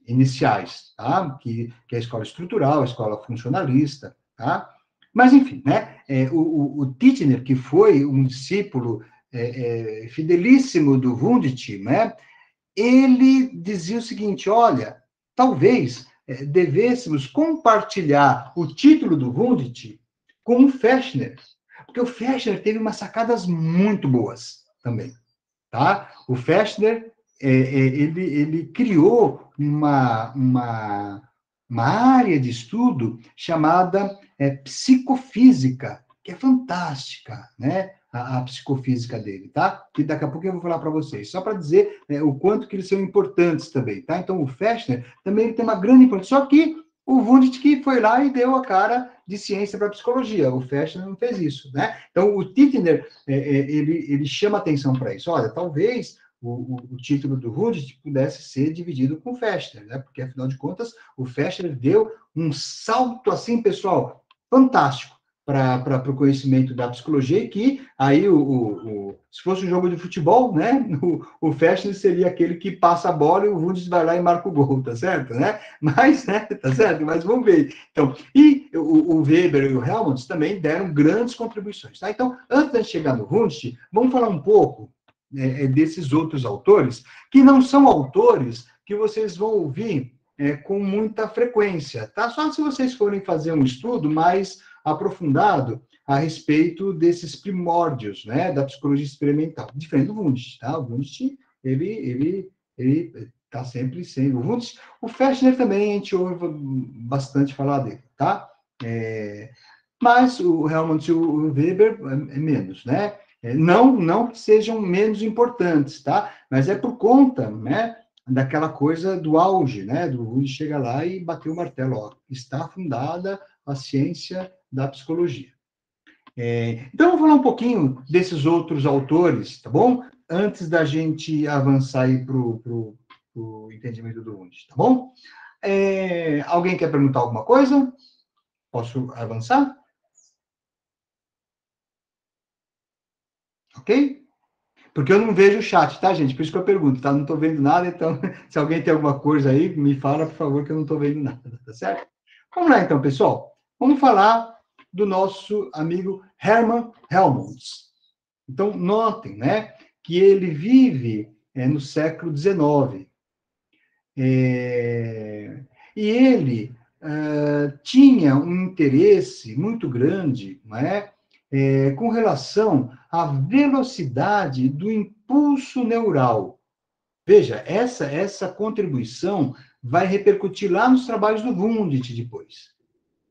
iniciais, tá? Que é a escola estrutural, a escola funcionalista, tá? Mas, enfim, né? O Titchener, que foi um discípulo fidelíssimo do Wundt, né? Ele dizia o seguinte, olha, talvez devêssemos compartilhar o título do Wundt com o Fechner, porque o Fechner teve umas sacadas muito boas também, tá? O Fechner, ele criou uma área de estudo chamada psicofísica, que é fantástica, né? A psicofísica dele, tá? Que daqui a pouco eu vou falar para vocês, só para dizer o quanto que eles são importantes também, tá? Então, o Fechner também tem uma grande importância, só que o Wundt que foi lá e deu a cara de ciência para psicologia, o Fechner não fez isso, né? Então, o Titchener, ele chama atenção para isso, olha, talvez o título do Wundt pudesse ser dividido com o Fechner, né? Porque, afinal de contas, o Fechner deu um salto, assim, pessoal, fantástico, para o conhecimento da psicologia, e que aí, se fosse um jogo de futebol, né, o Fechner seria aquele que passa a bola e o Wundt vai lá e marca o gol, tá certo? Né? Mas, né, tá certo? Mas vamos ver. Então, e o Weber e o Helmholtz também deram grandes contribuições, tá? Então, antes de chegar no Wundt, vamos falar um pouco desses outros autores, que não são autores que vocês vão ouvir com muita frequência, tá? Só se vocês forem fazer um estudo mais aprofundado a respeito desses primórdios, né, da psicologia experimental, diferente do Wundt, tá? O Wundt, ele está sempre sendo... O Fechner também, a gente ouve bastante falar dele, tá? Mas o Helmholtz e o Weber é menos, né? Não que sejam menos importantes, tá? Mas é por conta, né, daquela coisa do auge, né? Do Wundt chega lá e bateu o martelo, ó, está fundada a ciência da psicologia. Então, vamos falar um pouquinho desses outros autores, tá bom? Antes da gente avançar aí para o entendimento do Wundt, tá bom? Alguém quer perguntar alguma coisa? Posso avançar? Ok? Porque eu não vejo o chat, tá, gente? Por isso que eu pergunto, tá? Não estou vendo nada, então, se alguém tem alguma coisa aí, me fala, por favor, que eu não estou vendo nada, tá certo? Vamos lá, então, pessoal. Vamos falar do nosso amigo Hermann Helmholtz. Então, notem, né, que ele vive no século XIX. E ele tinha um interesse muito grande, não é? Com relação à velocidade do impulso neural. Veja, essa contribuição vai repercutir lá nos trabalhos do Wundt depois.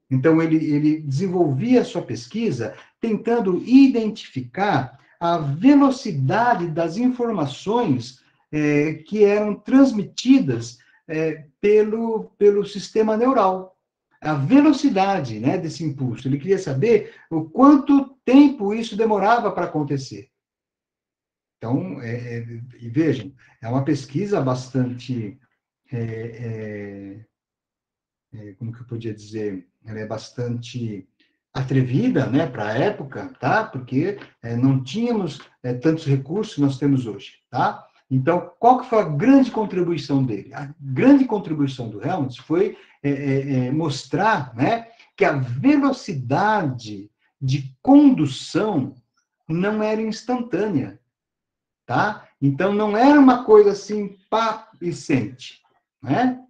Então, ele desenvolvia a sua pesquisa tentando identificar a velocidade das informações que eram transmitidas pelo sistema neural. A velocidade, né, desse impulso. Ele queria saber o quanto tempo isso demorava para acontecer. Então, e vejam, é uma pesquisa bastante... como que eu podia dizer, ela é bastante atrevida, né, para a época, tá? Porque não tínhamos tantos recursos que nós temos hoje, tá? Então, qual que foi a grande contribuição dele? A grande contribuição do Helmholtz foi mostrar, né, que a velocidade de condução não era instantânea, tá? Então, não era uma coisa assim, pá, e sente, né?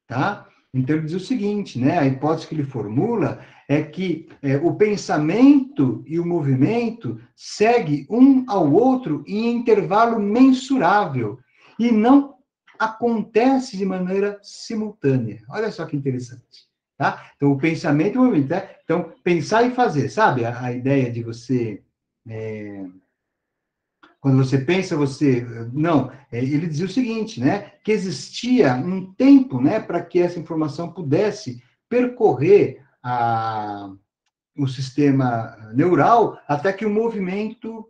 Tá? Então, ele diz o seguinte, né? A hipótese que ele formula é que o pensamento e o movimento seguem um ao outro em intervalo mensurável e não acontece de maneira simultânea. Olha só que interessante, tá? Então, o pensamento e o movimento, né? Então, pensar e fazer, sabe? A ideia de você... Quando você pensa, você... Não, ele dizia o seguinte, né? Que existia um tempo, né, para que essa informação pudesse percorrer o sistema neural até que o movimento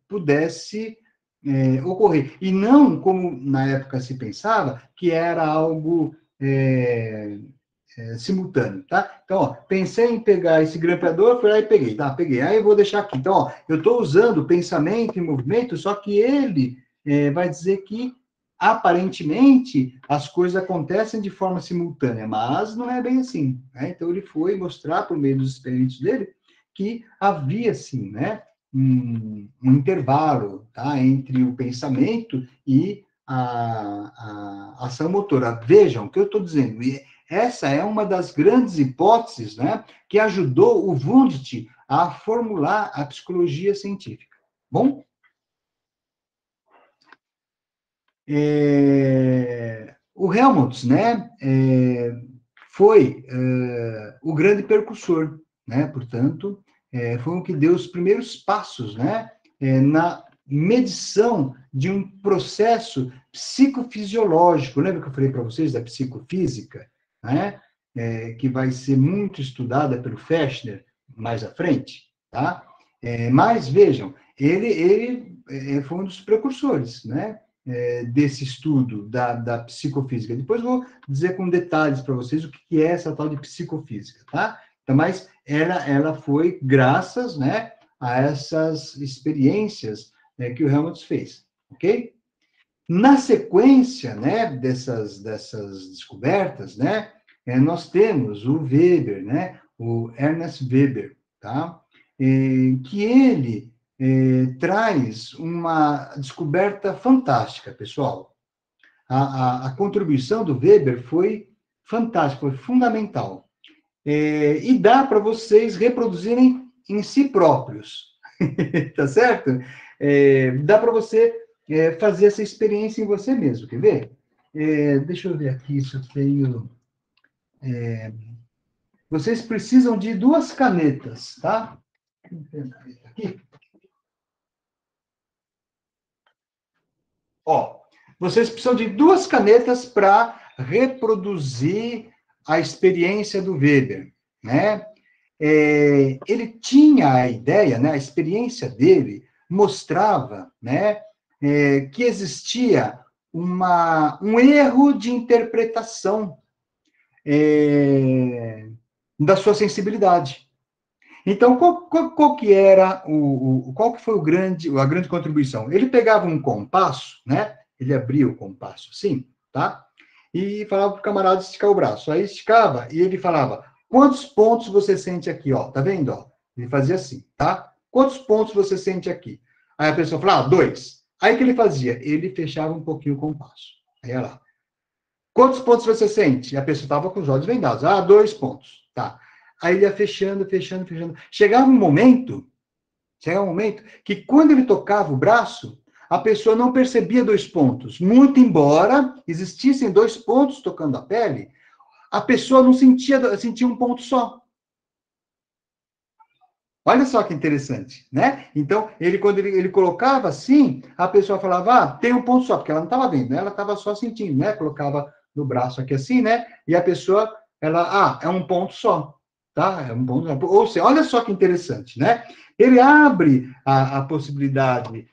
pudesse ocorrer. E não, como na época se pensava, que era algo simultâneo, tá? Então, ó, pensei em pegar esse grampeador, fui lá e peguei, tá? Peguei. Aí eu vou deixar aqui. Então, ó, eu estou usando pensamento e movimento, só que ele vai dizer que aparentemente, as coisas acontecem de forma simultânea, mas não é bem assim, né? Então, ele foi mostrar, por meio dos experimentos dele, que havia, sim, né, um intervalo, tá, entre o pensamento e a ação motora. Vejam o que eu estou dizendo. E essa é uma das grandes hipóteses, né, que ajudou o Wundt a formular a psicologia científica. Bom? O Helmholtz, né, foi o grande percursor, né, portanto, foi o que deu os primeiros passos, né, na medição de um processo psicofisiológico. Lembra que eu falei para vocês da psicofísica, né, que vai ser muito estudada pelo Fechner mais à frente, tá? Mas, vejam, ele foi um dos precursores, né, desse estudo da psicofísica. Depois vou dizer com detalhes para vocês o que é essa tal de psicofísica, tá? Então, mas ela foi graças, né, a essas experiências, né, que o Helmholtz fez, ok? Na sequência, né, dessas descobertas, né, nós temos o Weber, né, o Ernest Weber, tá? Que ele traz uma descoberta fantástica, pessoal. A contribuição do Weber foi fantástica, foi fundamental. E dá para vocês reproduzirem em si próprios, tá certo? Dá para você fazer essa experiência em você mesmo, quer ver? Deixa eu ver aqui se eu tenho... Vocês precisam de 2 canetas, tá? Aqui. Ó, vocês precisam de 2 canetas para reproduzir a experiência do Weber, né? Ele tinha a ideia, né, a experiência dele mostrava, né, que existia um erro de interpretação da sua sensibilidade. Então, qual que era qual que foi a grande contribuição? Ele pegava um compasso, né? Ele abria o compasso assim, tá? E falava para o camarada esticar o braço. Aí esticava e ele falava: quantos pontos você sente aqui, ó? Tá vendo, ó? Ele fazia assim, tá? Quantos pontos você sente aqui? Aí a pessoa falava: 2. Aí o que ele fazia? Ele fechava um pouquinho o compasso. Aí ia lá. Quantos pontos você sente? E a pessoa estava com os olhos vendados. 2 pontos. Tá. Aí ele ia fechando, fechando, fechando. Chegava um momento que quando ele tocava o braço, a pessoa não percebia 2 pontos. Muito embora existissem 2 pontos tocando a pele, a pessoa não sentia um ponto só. Olha só que interessante, né? Então, quando ele colocava assim, a pessoa falava, tem um ponto só, porque ela não estava vendo, né? Ela estava só sentindo, né? Colocava no braço aqui assim, né? E a pessoa, é um ponto só, tá? É um ponto só. Ou seja, olha só que interessante, né? Ele abre a possibilidade,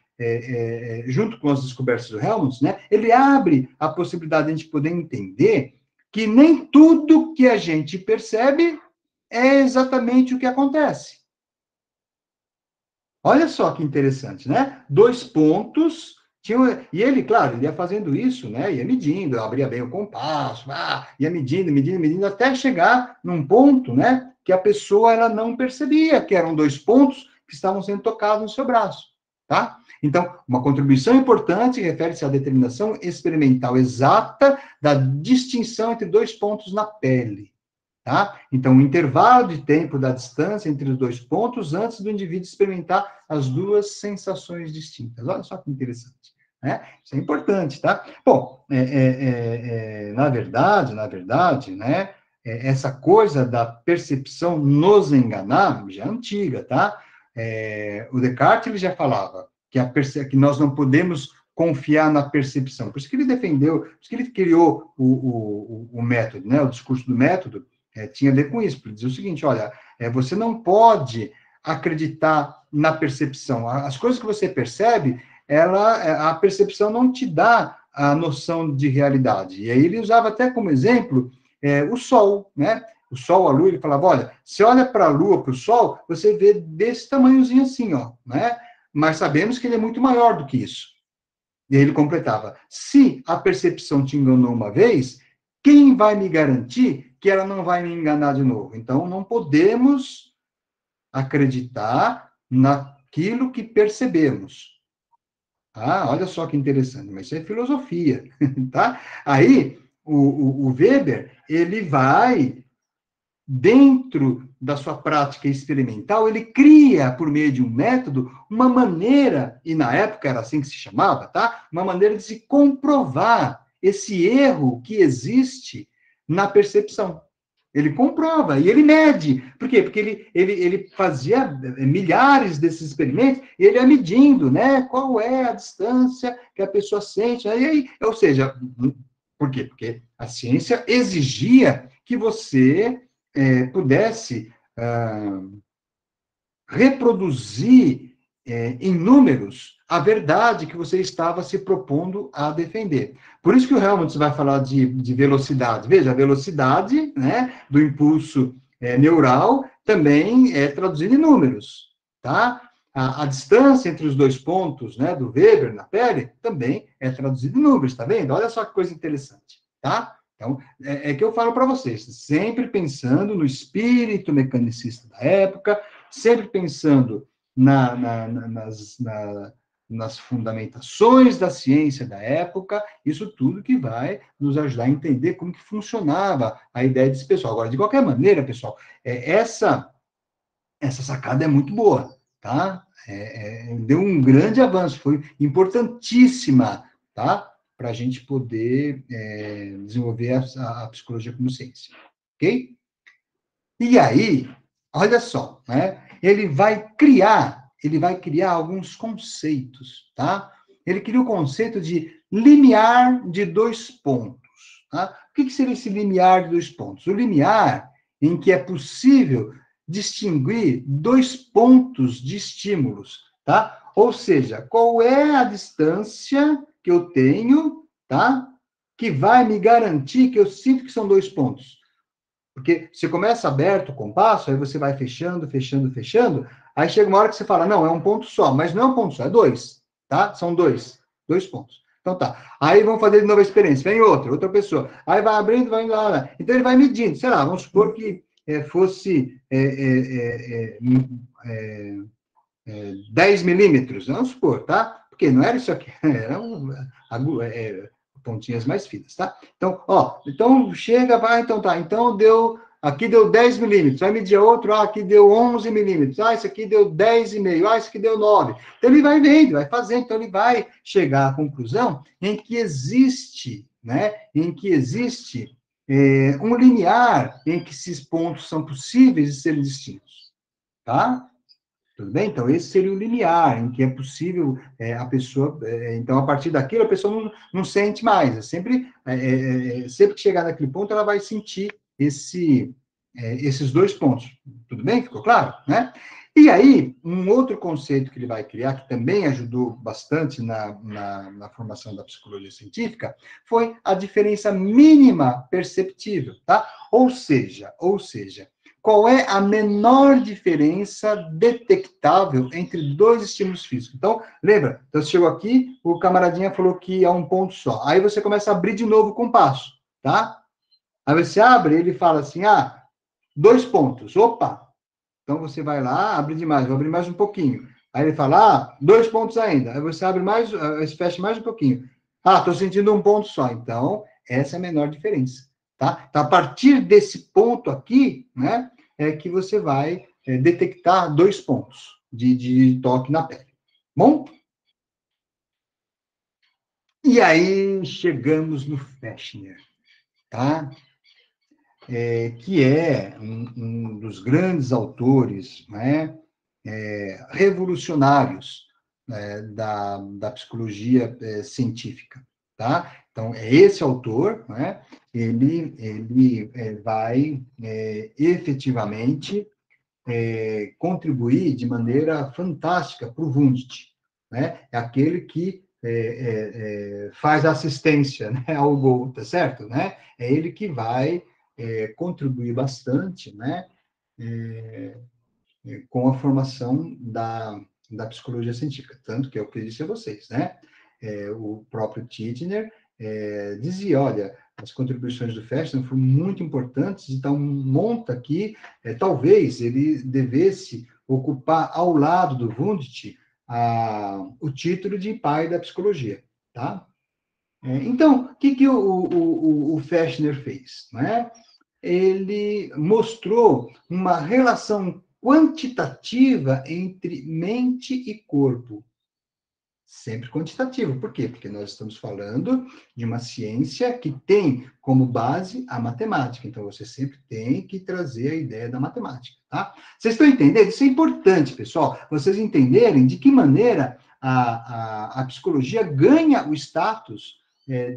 junto com as descobertas do Helmholtz, né? Ele abre a possibilidade de a gente poder entender que nem tudo que a gente percebe é exatamente o que acontece. Olha só que interessante, né? 2 pontos, e ele, claro, ele ia fazendo isso, né? Ia medindo, abria bem o compasso, ia medindo, medindo, medindo, até chegar num ponto, né? Que a pessoa ela não percebia que eram 2 pontos que estavam sendo tocados no seu braço, tá? Então, uma contribuição importante refere-se à determinação experimental exata da distinção entre 2 pontos na pele. Tá? Então, o intervalo de tempo da distância entre os 2 pontos antes do indivíduo experimentar as 2 sensações distintas. Olha só que interessante, né? Isso é importante, tá? Bom, na verdade, né? Essa coisa da percepção nos enganar já é antiga, tá? O Descartes ele já falava que nós não podemos confiar na percepção. Por isso que ele defendeu, por isso que ele criou o método, né? O discurso do método. Tinha a ver com isso, para dizer o seguinte, olha, você não pode acreditar na percepção. As coisas que você percebe, a percepção não te dá a noção de realidade. E aí ele usava até como exemplo o Sol, né? O Sol, a Lua, ele falava, olha, você olha para a Lua, para o Sol, você vê desse tamanhozinho assim, ó, né? Mas sabemos que ele é muito maior do que isso. E aí ele completava: se a percepção te enganou uma vez, quem vai me garantir que ela não vai me enganar de novo? Então, não podemos acreditar naquilo que percebemos. Ah, olha só que interessante, mas isso é filosofia, tá? Aí, o Weber, ele vai, dentro da sua prática experimental, ele cria, por meio de um método, uma maneira, e na época era assim que se chamava, tá? Uma maneira de se comprovar esse erro que existe na percepção. Ele comprova e ele mede. Por quê? Porque ele fazia milhares desses experimentos e ele ia medindo, né? Qual é a distância que a pessoa sente. Aí, ou seja, por quê? Porque a ciência exigia que você pudesse reproduzir em números a verdade que você estava se propondo a defender. Por isso que o Helmholtz vai falar de velocidade. Veja, a velocidade, né, do impulso neural também é traduzida em números, tá? A distância entre os dois pontos, né, do Weber na pele também é traduzida em números, tá vendo? Olha só que coisa interessante, tá? Então, que eu falo para vocês, sempre pensando no espírito mecanicista da época, sempre pensando nas fundamentações da ciência da época, isso tudo que vai nos ajudar a entender como que funcionava a ideia desse pessoal. Agora, de qualquer maneira, pessoal, essa sacada é muito boa, tá? Deu um grande avanço, foi importantíssima, tá? Para a gente poder desenvolver a psicologia como ciência, ok? E aí, olha só, né? Ele vai criar alguns conceitos, tá? Ele cria o conceito de limiar de dois pontos, tá? O que seria esse limiar de dois pontos? O limiar em que é possível distinguir dois pontos de estímulos, tá? Ou seja, qual é a distância que eu tenho, tá? Que vai me garantir que eu sinto que são dois pontos. Porque você começa aberto o compasso, aí você vai fechando, fechando, fechando, aí chega uma hora que você fala, não, é um ponto só, mas não é um ponto só, é dois, tá? São dois pontos. Então tá. Aí vamos fazer de novo a experiência, vem outra pessoa. Aí vai abrindo, vai indo lá. Então ele vai medindo, sei lá, vamos supor que fosse 10 milímetros, vamos supor, tá? Porque não era isso aqui, eram pontinhas mais finas, tá? Então, então chega, vai, então tá, então aqui deu 10 milímetros, vai medir outro, aqui deu 11 milímetros, isso aqui deu 10,5, isso aqui deu 9. Então ele vai vendo, vai fazendo, então ele vai chegar à conclusão em que existe, né, um limiar em que esses pontos são possíveis de serem distintos, tá? Tudo bem? Então, esse seria o limiar, em que é possível a pessoa... então, a partir daquilo, a pessoa não sente mais. Sempre que chegar naquele ponto, ela vai sentir esses dois pontos. Tudo bem? Ficou claro? Né? E aí, um outro conceito que ele vai criar, que também ajudou bastante na formação da psicologia científica, foi a diferença mínima perceptível, tá? Ou seja, qual é a menor diferença detectável entre dois estímulos físicos. Então, lembra? Então, você chegou aqui, o camaradinha falou que é um ponto só. Aí você começa a abrir de novo o compasso, tá? Aí você abre, ele fala assim, 2 pontos. Opa! Então, você vai lá, abre demais, vou abrir mais um pouquinho. Aí ele fala, 2 pontos ainda. Aí você abre mais, fecha mais um pouquinho. Estou sentindo um ponto só. Então, essa é a menor diferença, tá? Então, a partir desse ponto aqui, né, é que você vai detectar 2 pontos de toque na pele. Bom? E aí, chegamos no Fechner, tá? Que é um dos grandes autores, né, revolucionários da psicologia científica, tá? Então, é esse autor, né, ele vai efetivamente contribuir de maneira fantástica para o Wundt, né? É aquele que faz assistência, né, ao gol, tá certo? Né? É ele que vai contribuir bastante, né, com a formação da psicologia científica, tanto que eu disse a vocês, né? o próprio Titchener dizia, olha, as contribuições do Fechner foram muito importantes, então monta aqui, talvez ele devesse ocupar ao lado do Wundt o título de pai da psicologia, tá? Então, o que o Fechner fez? Né? Ele mostrou uma relação quantitativa entre mente e corpo. Sempre quantitativo. Por quê? Porque nós estamos falando de uma ciência que tem como base a matemática. Então, você sempre tem que trazer a ideia da matemática, tá? Vocês estão entendendo? Isso é importante, pessoal. Vocês entenderem de que maneira a psicologia ganha o status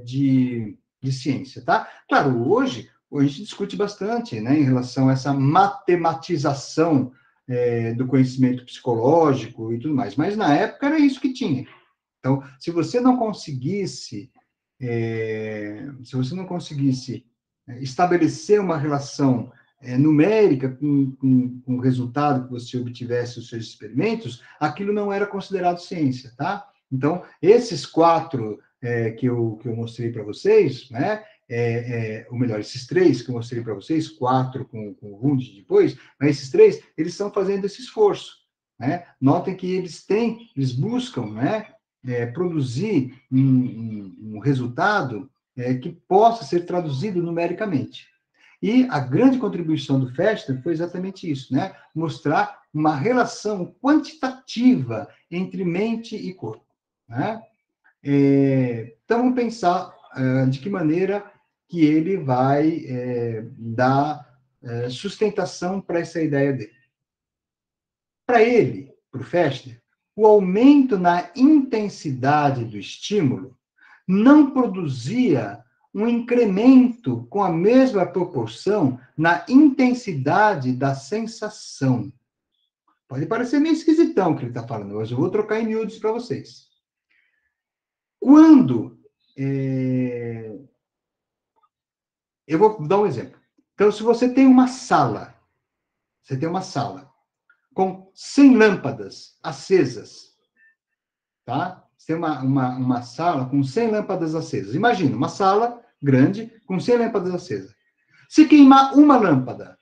de ciência, tá? Claro, hoje a gente discute bastante, né, em relação a essa matematização do conhecimento psicológico e tudo mais. Mas, na época, era isso que tinha. Então, se você não conseguisse estabelecer uma relação numérica com o resultado que você obtivesse dos seus experimentos, aquilo não era considerado ciência, tá? Então, esses 4 que eu mostrei para vocês, né? Ou melhor, esses 3 que eu mostrei para vocês, 4 com o Wundt depois, mas esses 3, eles estão fazendo esse esforço, né? Notem que eles buscam, né? Produzir um resultado que possa ser traduzido numericamente. E a grande contribuição do Fechner foi exatamente isso, né? Mostrar uma relação quantitativa entre mente e corpo, né? Então, vamos pensar de que maneira que ele vai dar sustentação para essa ideia dele. Para ele, para o Fechner, o aumento na intensidade do estímulo não produzia um incremento com a mesma proporção na intensidade da sensação. Pode parecer meio esquisitão o que ele está falando, mas eu vou trocar em miúdos para vocês. Quando... eu vou dar um exemplo. Então, se você tem uma sala com 100 lâmpadas acesas, tá? Você tem uma sala com 100 lâmpadas acesas. Imagina, uma sala grande com 100 lâmpadas acesas. Se queimar uma lâmpada,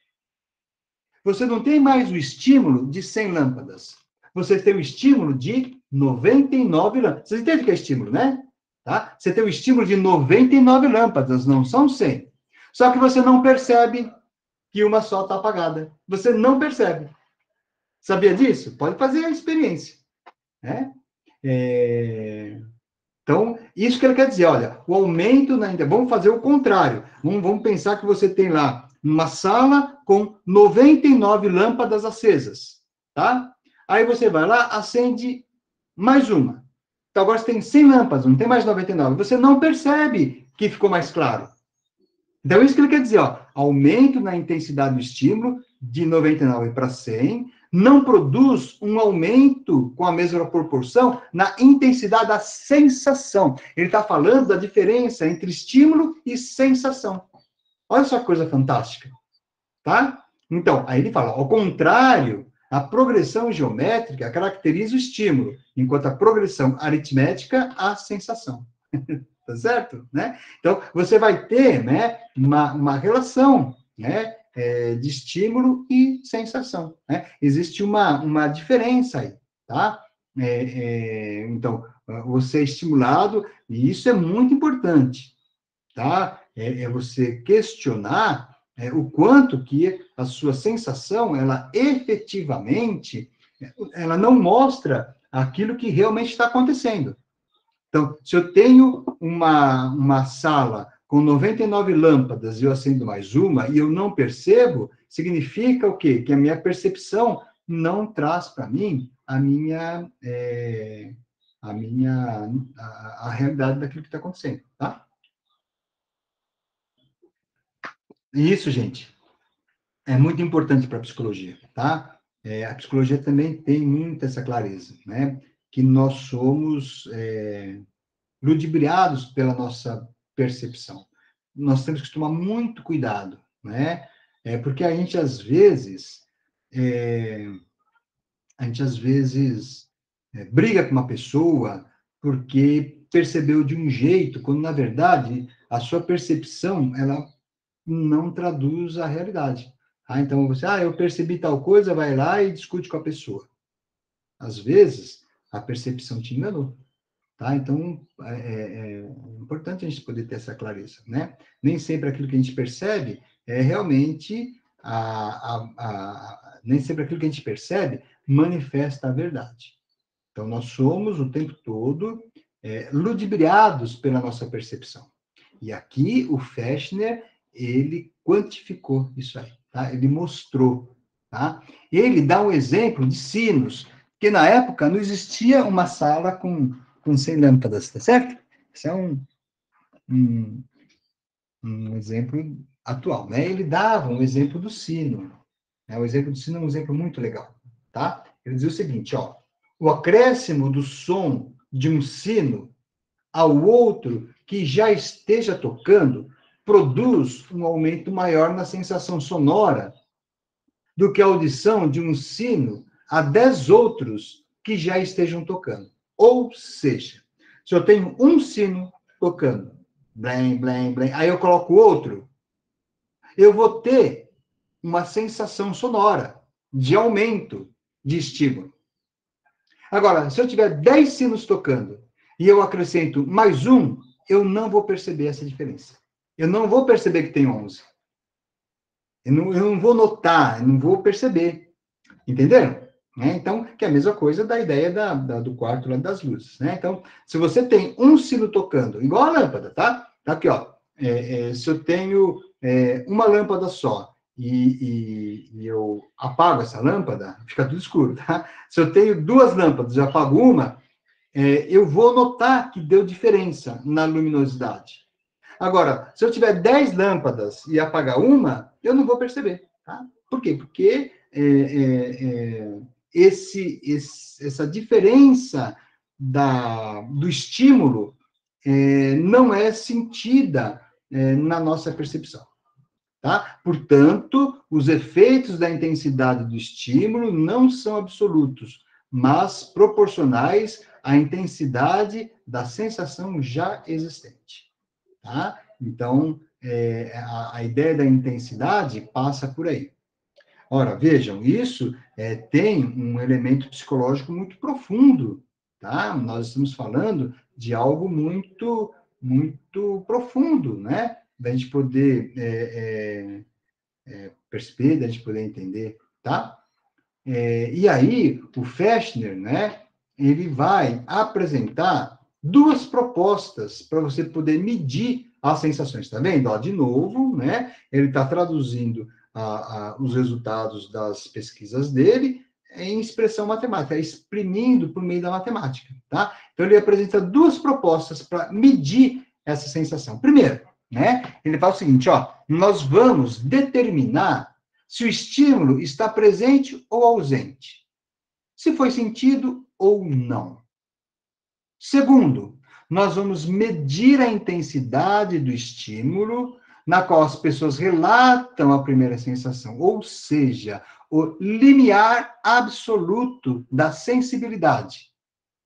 você não tem mais o estímulo de 100 lâmpadas. Você tem o estímulo de 99 lâmpadas. Vocês entendem o que é estímulo, né? Tá? Você tem o estímulo de 99 lâmpadas, não são 100. Só que você não percebe que uma só está apagada. Você não percebe. Sabia disso? Pode fazer a experiência, né? Então, isso que ele quer dizer, olha, o aumento vamos fazer o contrário. Vamos pensar que você tem lá uma sala com 99 lâmpadas acesas, tá? Aí você vai lá, acende mais uma. Então, agora você tem 100 lâmpadas, não tem mais 99. Você não percebe que ficou mais claro. Então, isso que ele quer dizer, ó, aumento na intensidade do estímulo de 99 para 100, não produz um aumento com a mesma proporção na intensidade da sensação. Ele está falando da diferença entre estímulo e sensação. Olha só que coisa fantástica, tá? Então, aí ele fala, ao contrário, a progressão geométrica caracteriza o estímulo, enquanto a progressão aritmética, a sensação. Tá certo? Né? Então, você vai ter, né, uma relação, né, de estímulo e sensação, né? Existe uma diferença aí, tá? Então, você é estimulado, e isso é muito importante, tá? Você questionar o quanto que a sua sensação, ela efetivamente, ela não mostra aquilo que realmente está acontecendo. Então, se eu tenho uma sala com 99 lâmpadas e eu acendo mais uma e eu não percebo, significa o quê? Que a minha percepção não traz para mim a realidade daquilo que está acontecendo, tá? E isso, gente, é muito importante para a psicologia, tá? A psicologia também tem muita essa clareza, né? Que nós somos ludibriados pela nossa percepção. Nós temos que tomar muito cuidado, né? Porque a gente, às vezes, briga com uma pessoa porque percebeu de um jeito, quando, na verdade, a sua percepção, ela não traduz a realidade. Então, você, eu percebi tal coisa, vai lá e discute com a pessoa. Às vezes, a percepção te enganou. Tá? Então, é importante a gente poder ter essa clareza, né? Nem sempre aquilo que a gente percebe é realmente nem sempre aquilo que a gente percebe manifesta a verdade. Então, nós somos o tempo todo ludibriados pela nossa percepção. E aqui o Fechner, ele quantificou isso aí, tá? Ele mostrou, tá? Ele dá um exemplo de sinos, que na época não existia uma sala com 100 lâmpadas, tá certo? Esse é um exemplo atual, né? Ele dava um exemplo do sino, né? O exemplo do sino é um exemplo muito legal, tá? Ele dizia o seguinte, ó, o acréscimo do som de um sino ao outro que já esteja tocando produz um aumento maior na sensação sonora do que a audição de um sino a 10 outros que já estejam tocando. Ou seja, se eu tenho um sino tocando, blém, blém, blém, aí eu coloco outro, eu vou ter uma sensação sonora de aumento de estímulo. Agora, se eu tiver 10 sinos tocando e eu acrescento mais um, eu não vou perceber essa diferença. Eu não vou perceber que tem 11. Eu não vou notar, eu não vou perceber. Entenderam? Então, que é a mesma coisa da ideia do quarto lá das luzes, né? Então, se você tem um sino tocando, igual a lâmpada, tá? Tá aqui, ó. Se eu tenho uma lâmpada só e eu apago essa lâmpada, fica tudo escuro, tá? Se eu tenho duas lâmpadas e apago uma, eu vou notar que deu diferença na luminosidade. Agora, se eu tiver 10 lâmpadas e apagar uma, eu não vou perceber, tá? Por quê? Porque essa diferença do estímulo não é sentida na nossa percepção. Tá? Portanto, os efeitos da intensidade do estímulo não são absolutos, mas proporcionais à intensidade da sensação já existente. Tá? Então, a ideia da intensidade passa por aí. Ora, vejam, isso tem um elemento psicológico muito profundo, tá? Nós estamos falando de algo muito, muito profundo, né? Da gente poder perceber, da gente poder entender, tá? E aí, o Fechner, né? Ele vai apresentar duas propostas para você poder medir as sensações, tá vendo? Ó, de novo, né? Ele está traduzindo os resultados das pesquisas dele em expressão matemática, exprimindo por meio da matemática, tá? Então, ele apresenta duas propostas para medir essa sensação. Primeiro, né? Ele fala o seguinte, ó, nós vamos determinar se o estímulo está presente ou ausente, se foi sentido ou não. Segundo, nós vamos medir a intensidade do estímulo, na qual as pessoas relatam a primeira sensação, ou seja, o limiar absoluto da sensibilidade,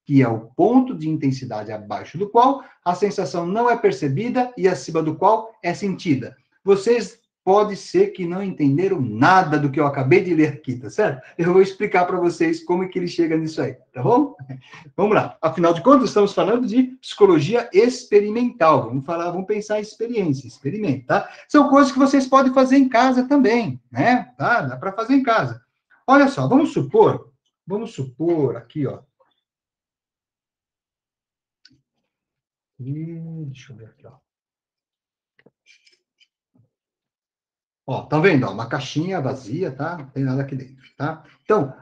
que é o ponto de intensidade abaixo do qual a sensação não é percebida e acima do qual é sentida. Vocês pode ser que não entenderam nada do que eu acabei de ler aqui, tá certo? Eu vou explicar para vocês como é que ele chega nisso aí, tá bom? Vamos lá. Afinal de contas, estamos falando de psicologia experimental. Vamos pensar em experiência, experimento, tá? São coisas que vocês podem fazer em casa também, né? Tá? Dá para fazer em casa. Olha só, vamos supor aqui, ó. Deixa eu ver aqui, ó. Ó, tá vendo? Ó, uma caixinha vazia, tá? Não tem nada aqui dentro, tá? Então,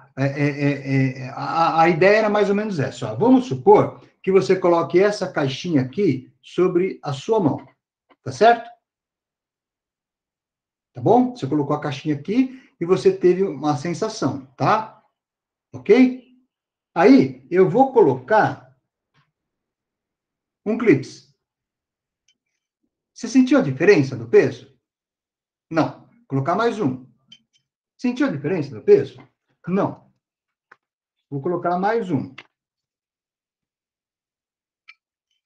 a ideia era mais ou menos essa, ó. Vamos supor que você coloque essa caixinha aqui sobre a sua mão, tá certo? Tá bom? Você colocou a caixinha aqui e você teve uma sensação, tá? Ok? Aí, eu vou colocar um clips. Você sentiu a diferença do peso? Não. Vou colocar mais um. Sentiu a diferença do peso? Não. Vou colocar mais um.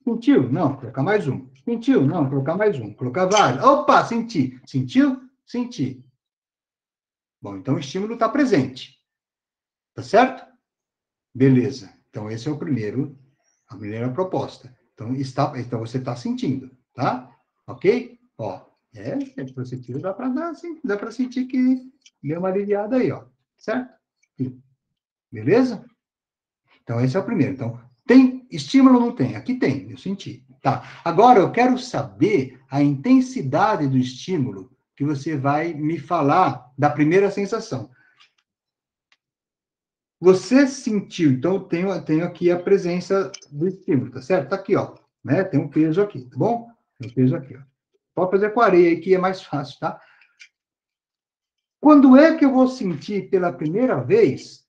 Sentiu? Não, colocar mais um. Sentiu? Não, colocar mais um. Colocar vários. Opa, senti. Sentiu? Senti. Bom, então o estímulo está presente. Tá certo? Beleza. Então, esse é a primeira proposta. Então você está sentindo, tá? Ok? Ó, positivo, dá para sentir que deu uma aliviada aí, ó. Certo? Beleza? Então, esse é o primeiro. Então, tem estímulo ou não tem? Aqui tem, eu senti. Tá. Agora, eu quero saber a intensidade do estímulo que você vai me falar da primeira sensação. Você sentiu, então eu tenho aqui a presença do estímulo, tá certo? Tá aqui, ó. Né? Tem um peso aqui, tá bom? Tem um peso aqui, ó. Pode fazer com areia aí, que é mais fácil, tá? Quando é que eu vou sentir pela primeira vez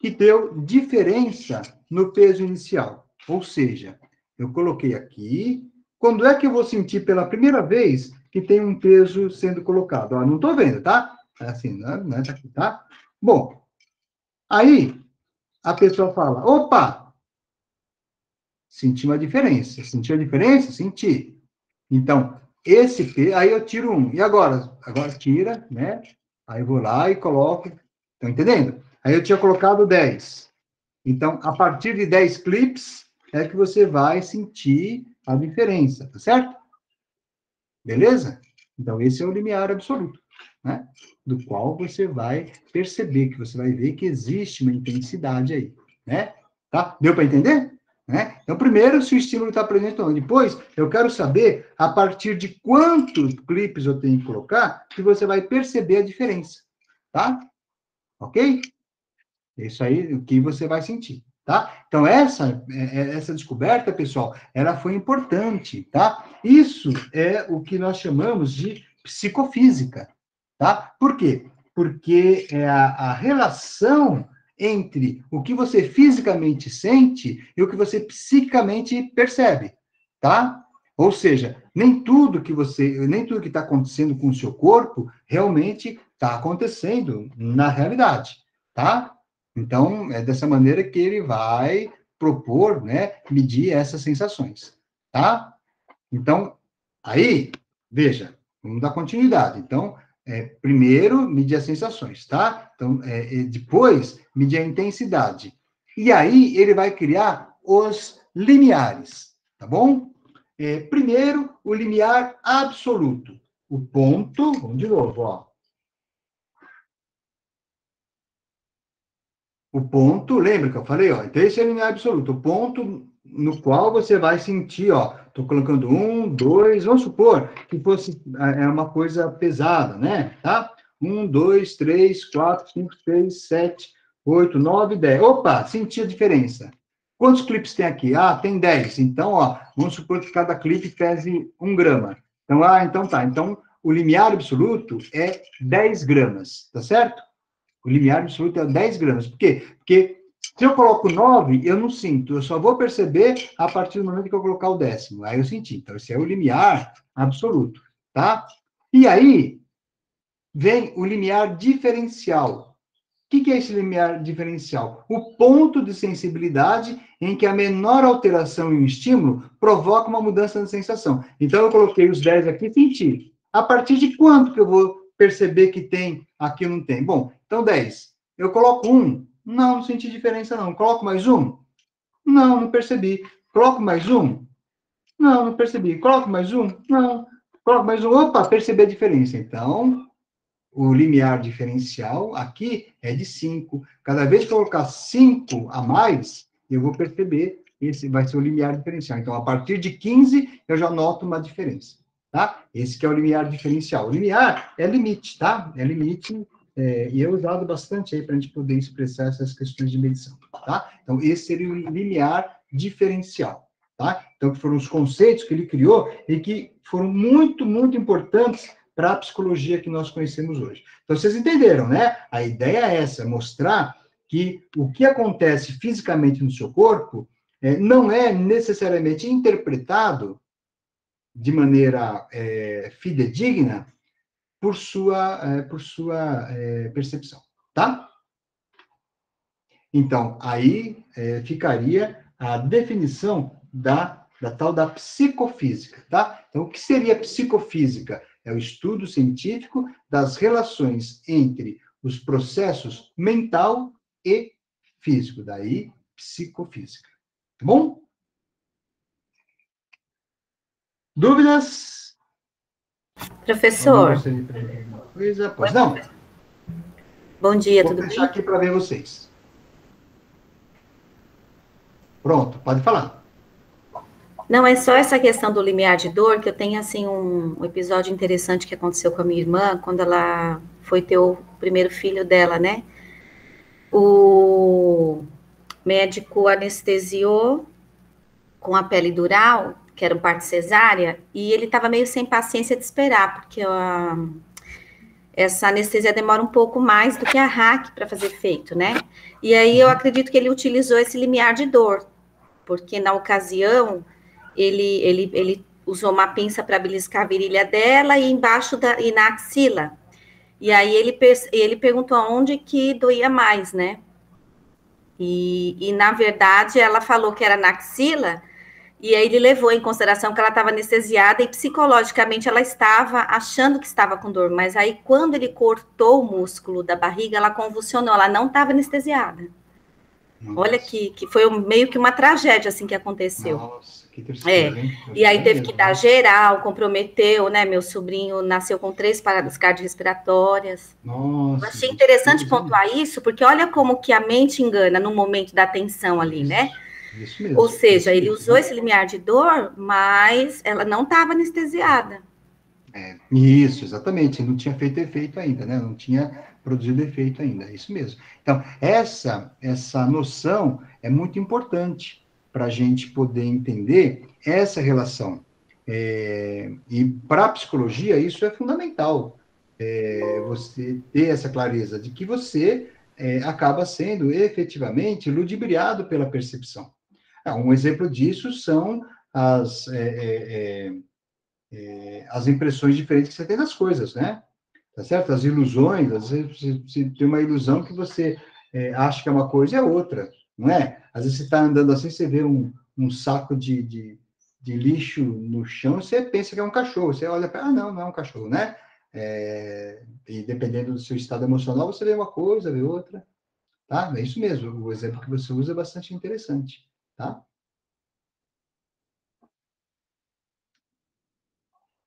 que deu diferença no peso inicial? Ou seja, eu coloquei aqui. Quando é que eu vou sentir pela primeira vez que tem um peso sendo colocado? Ó, não estou vendo, tá? Assim, não é tá aqui, tá? Bom, aí a pessoa fala, opa, senti uma diferença. Sentiu a diferença? Senti. Então, aí eu tiro um. E agora? Agora tira, né? Aí eu vou lá e coloco. Estão entendendo? Aí eu tinha colocado 10. Então, a partir de 10 clips, é que você vai sentir a diferença, tá certo? Beleza? Então, esse é o limiar absoluto, né? Do qual você vai perceber, que você vai ver que existe uma intensidade aí, né? Tá? Deu para entender? Né? Então, primeiro, se o estímulo está presente ou não. Depois, eu quero saber a partir de quantos clipes eu tenho que colocar que você vai perceber a diferença, tá? Ok? É isso aí, o que você vai sentir, tá? Então, essa descoberta, pessoal, ela foi importante, tá? Isso é o que nós chamamos de psicofísica, tá? Por quê? Porque é a relação entre o que você fisicamente sente e o que você psicamente percebe, tá? Ou seja, nem tudo que está acontecendo com o seu corpo realmente está acontecendo na realidade, tá? Então, é dessa maneira que ele vai propor, né, medir essas sensações, tá? Então, aí, veja, vamos dar continuidade. Então, primeiro, medir as sensações, tá? Então, depois, medir a intensidade. E aí, ele vai criar os limiares, tá bom? Primeiro, o limiar absoluto. O ponto, vamos de novo, ó. O ponto, lembra que eu falei, ó? Então, esse é o limiar absoluto. O ponto no qual você vai sentir, ó. Estou colocando 1, 2, vamos supor que fosse uma coisa pesada, né? Tá? 1, 2, 3, 4, 5, 6, 7, 8, 9, 10. Opa, senti a diferença. Quantos clipes tem aqui? Ah, tem 10. Então, ó, vamos supor que cada clipe pese 1 grama. Então tá. Então, o limiar absoluto é 10 gramas, tá certo? O limiar absoluto é 10 gramas. Por quê? Porque se eu coloco 9, eu não sinto. Eu só vou perceber a partir do momento que eu colocar o 10º. Aí eu senti. Então, esse é o limiar absoluto, tá? E aí, vem o limiar diferencial. O que é esse limiar diferencial? O ponto de sensibilidade em que a menor alteração em um estímulo provoca uma mudança de sensação. Então, eu coloquei os 10 aqui e senti. A partir de quanto que eu vou perceber que tem, aqui não tem? Bom, então 10. Eu coloco 1. Não senti diferença, não. Coloco mais 1? Não percebi. Coloco mais 1? Não percebi. Coloco mais 1? Não. Coloco mais 1. Opa, percebi a diferença. Então, o limiar diferencial aqui é de 5. Cada vez que eu colocar 5 a mais, eu vou perceber, esse vai ser o limiar diferencial. Então, a partir de 15, eu já noto uma diferença, tá? Esse que é o limiar diferencial. O limiar é limite, tá? É limite, e é usado bastante aí para a gente poder expressar essas questões de medição, tá? Então, esse seria o limiar diferencial, tá? Então, que foram os conceitos que ele criou e que foram muito, muito importantes para a psicologia que nós conhecemos hoje. Então, vocês entenderam, né? A ideia é essa, mostrar que o que acontece fisicamente no seu corpo não é necessariamente interpretado de maneira fidedigna por sua percepção, tá? Então, aí ficaria a definição da tal da psicofísica, tá? Então, o que seria psicofísica? É o estudo científico das relações entre os processos mental e físico, daí psicofísica. Tá bom? Dúvidas? Alguém Professor. gostaria de perguntar alguma coisa? Oi, Pois não? bom dia, Vou tudo fechar bem? aqui para ver vocês. Pronto, pode falar. Não, é só essa questão do limiar de dor, que eu tenho, assim, um episódio interessante que aconteceu com a minha irmã, quando ela foi ter o primeiro filho dela, né? O médico anestesiou com a pele dural, que era um parto cesárea, e ele estava meio sem paciência de esperar, porque essa anestesia demora um pouco mais do que a RAC para fazer efeito, né? E aí eu acredito que ele utilizou esse limiar de dor, porque na ocasião ele usou uma pinça para beliscar a virilha dela e embaixo e na axila. E aí ele perguntou aonde que doía mais, né? E na verdade ela falou que era na axila, e aí ele levou em consideração que ela estava anestesiada e psicologicamente ela estava achando que estava com dor, mas aí quando ele cortou o músculo da barriga, ela convulsionou, ela não estava anestesiada. Olha Nossa. que foi meio que uma tragédia assim que aconteceu. Nossa, que tristeza, hein? E aí É teve que mesmo, dar né? geral, comprometeu, né? Meu sobrinho nasceu com 3 paradas cardiorrespiratórias. Eu Nossa, achei que interessante difícil, hein? pontuar isso, porque olha como que a mente engana no momento da tensão ali, né? Ou seja, Isso ele mesmo, usou né? esse limiar de dor, mas ela não estava anestesiada. Isso, exatamente. Não tinha feito efeito ainda, né? Não tinha produzido efeito ainda. É isso mesmo. Então, essa noção é muito importante para a gente poder entender essa relação. E para a psicologia, isso é fundamental. Você ter essa clareza de que você acaba sendo efetivamente ludibriado pela percepção. Um exemplo disso são as impressões diferentes que você tem das coisas, né? Tá certo? As ilusões, às vezes você tem uma ilusão que você acha que é uma coisa e é outra, não é? Às vezes você está andando assim, você vê um saco de lixo no chão, você pensa que é um cachorro, você olha para, não, não é um cachorro, né? E dependendo do seu estado emocional, você vê uma coisa, vê outra, tá? É isso mesmo, o exemplo que você usa é bastante interessante, tá?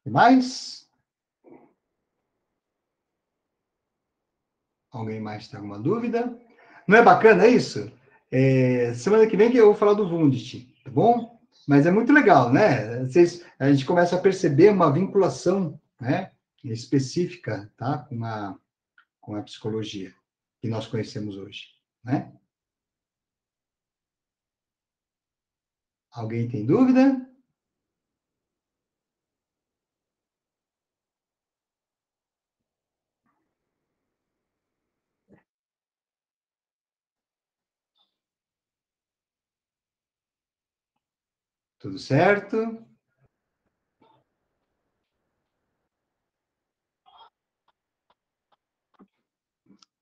E mais? Alguém mais tem alguma dúvida? Não é bacana isso? Semana que vem que eu vou falar do Wundt, tá bom? Mas é muito legal, né? A gente começa a perceber uma vinculação, né, específica, tá? Com a psicologia que nós conhecemos hoje, né? Alguém tem dúvida? Tudo certo?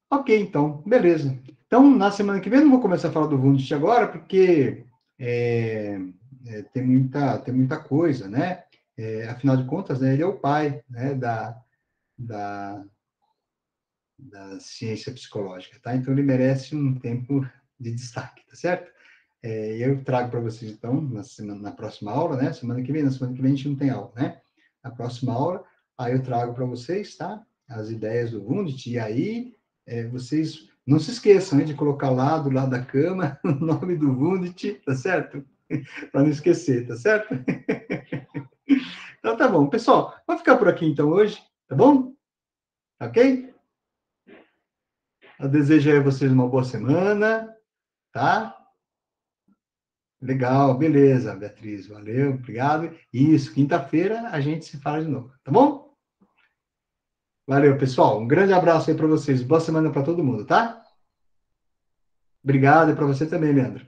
Ok, então, beleza. Então, na semana que vem, eu não vou começar a falar do Wundt agora, porque é, tem muita coisa, né? Afinal de contas, né, ele é o pai, né, da, da ciência psicológica, tá? Então, ele merece um tempo de destaque, tá certo? Eu trago para vocês, então, na próxima aula, né? Na semana que vem a gente não tem aula, né? Na próxima aula, aí eu trago para vocês, tá? As ideias do Wundt, e aí vocês não se esqueçam, hein, de colocar lá do lado da cama o nome do Wundt, tá certo? Para não esquecer, tá certo? Então tá bom. Pessoal, vamos ficar por aqui então hoje, tá bom? Ok? Eu desejo a vocês uma boa semana, tá? Legal, beleza, Beatriz, valeu, obrigado. Isso, quinta-feira a gente se fala de novo, tá bom? Valeu, pessoal. Um grande abraço aí para vocês. Boa semana para todo mundo, tá? Obrigado e para você também, Leandro.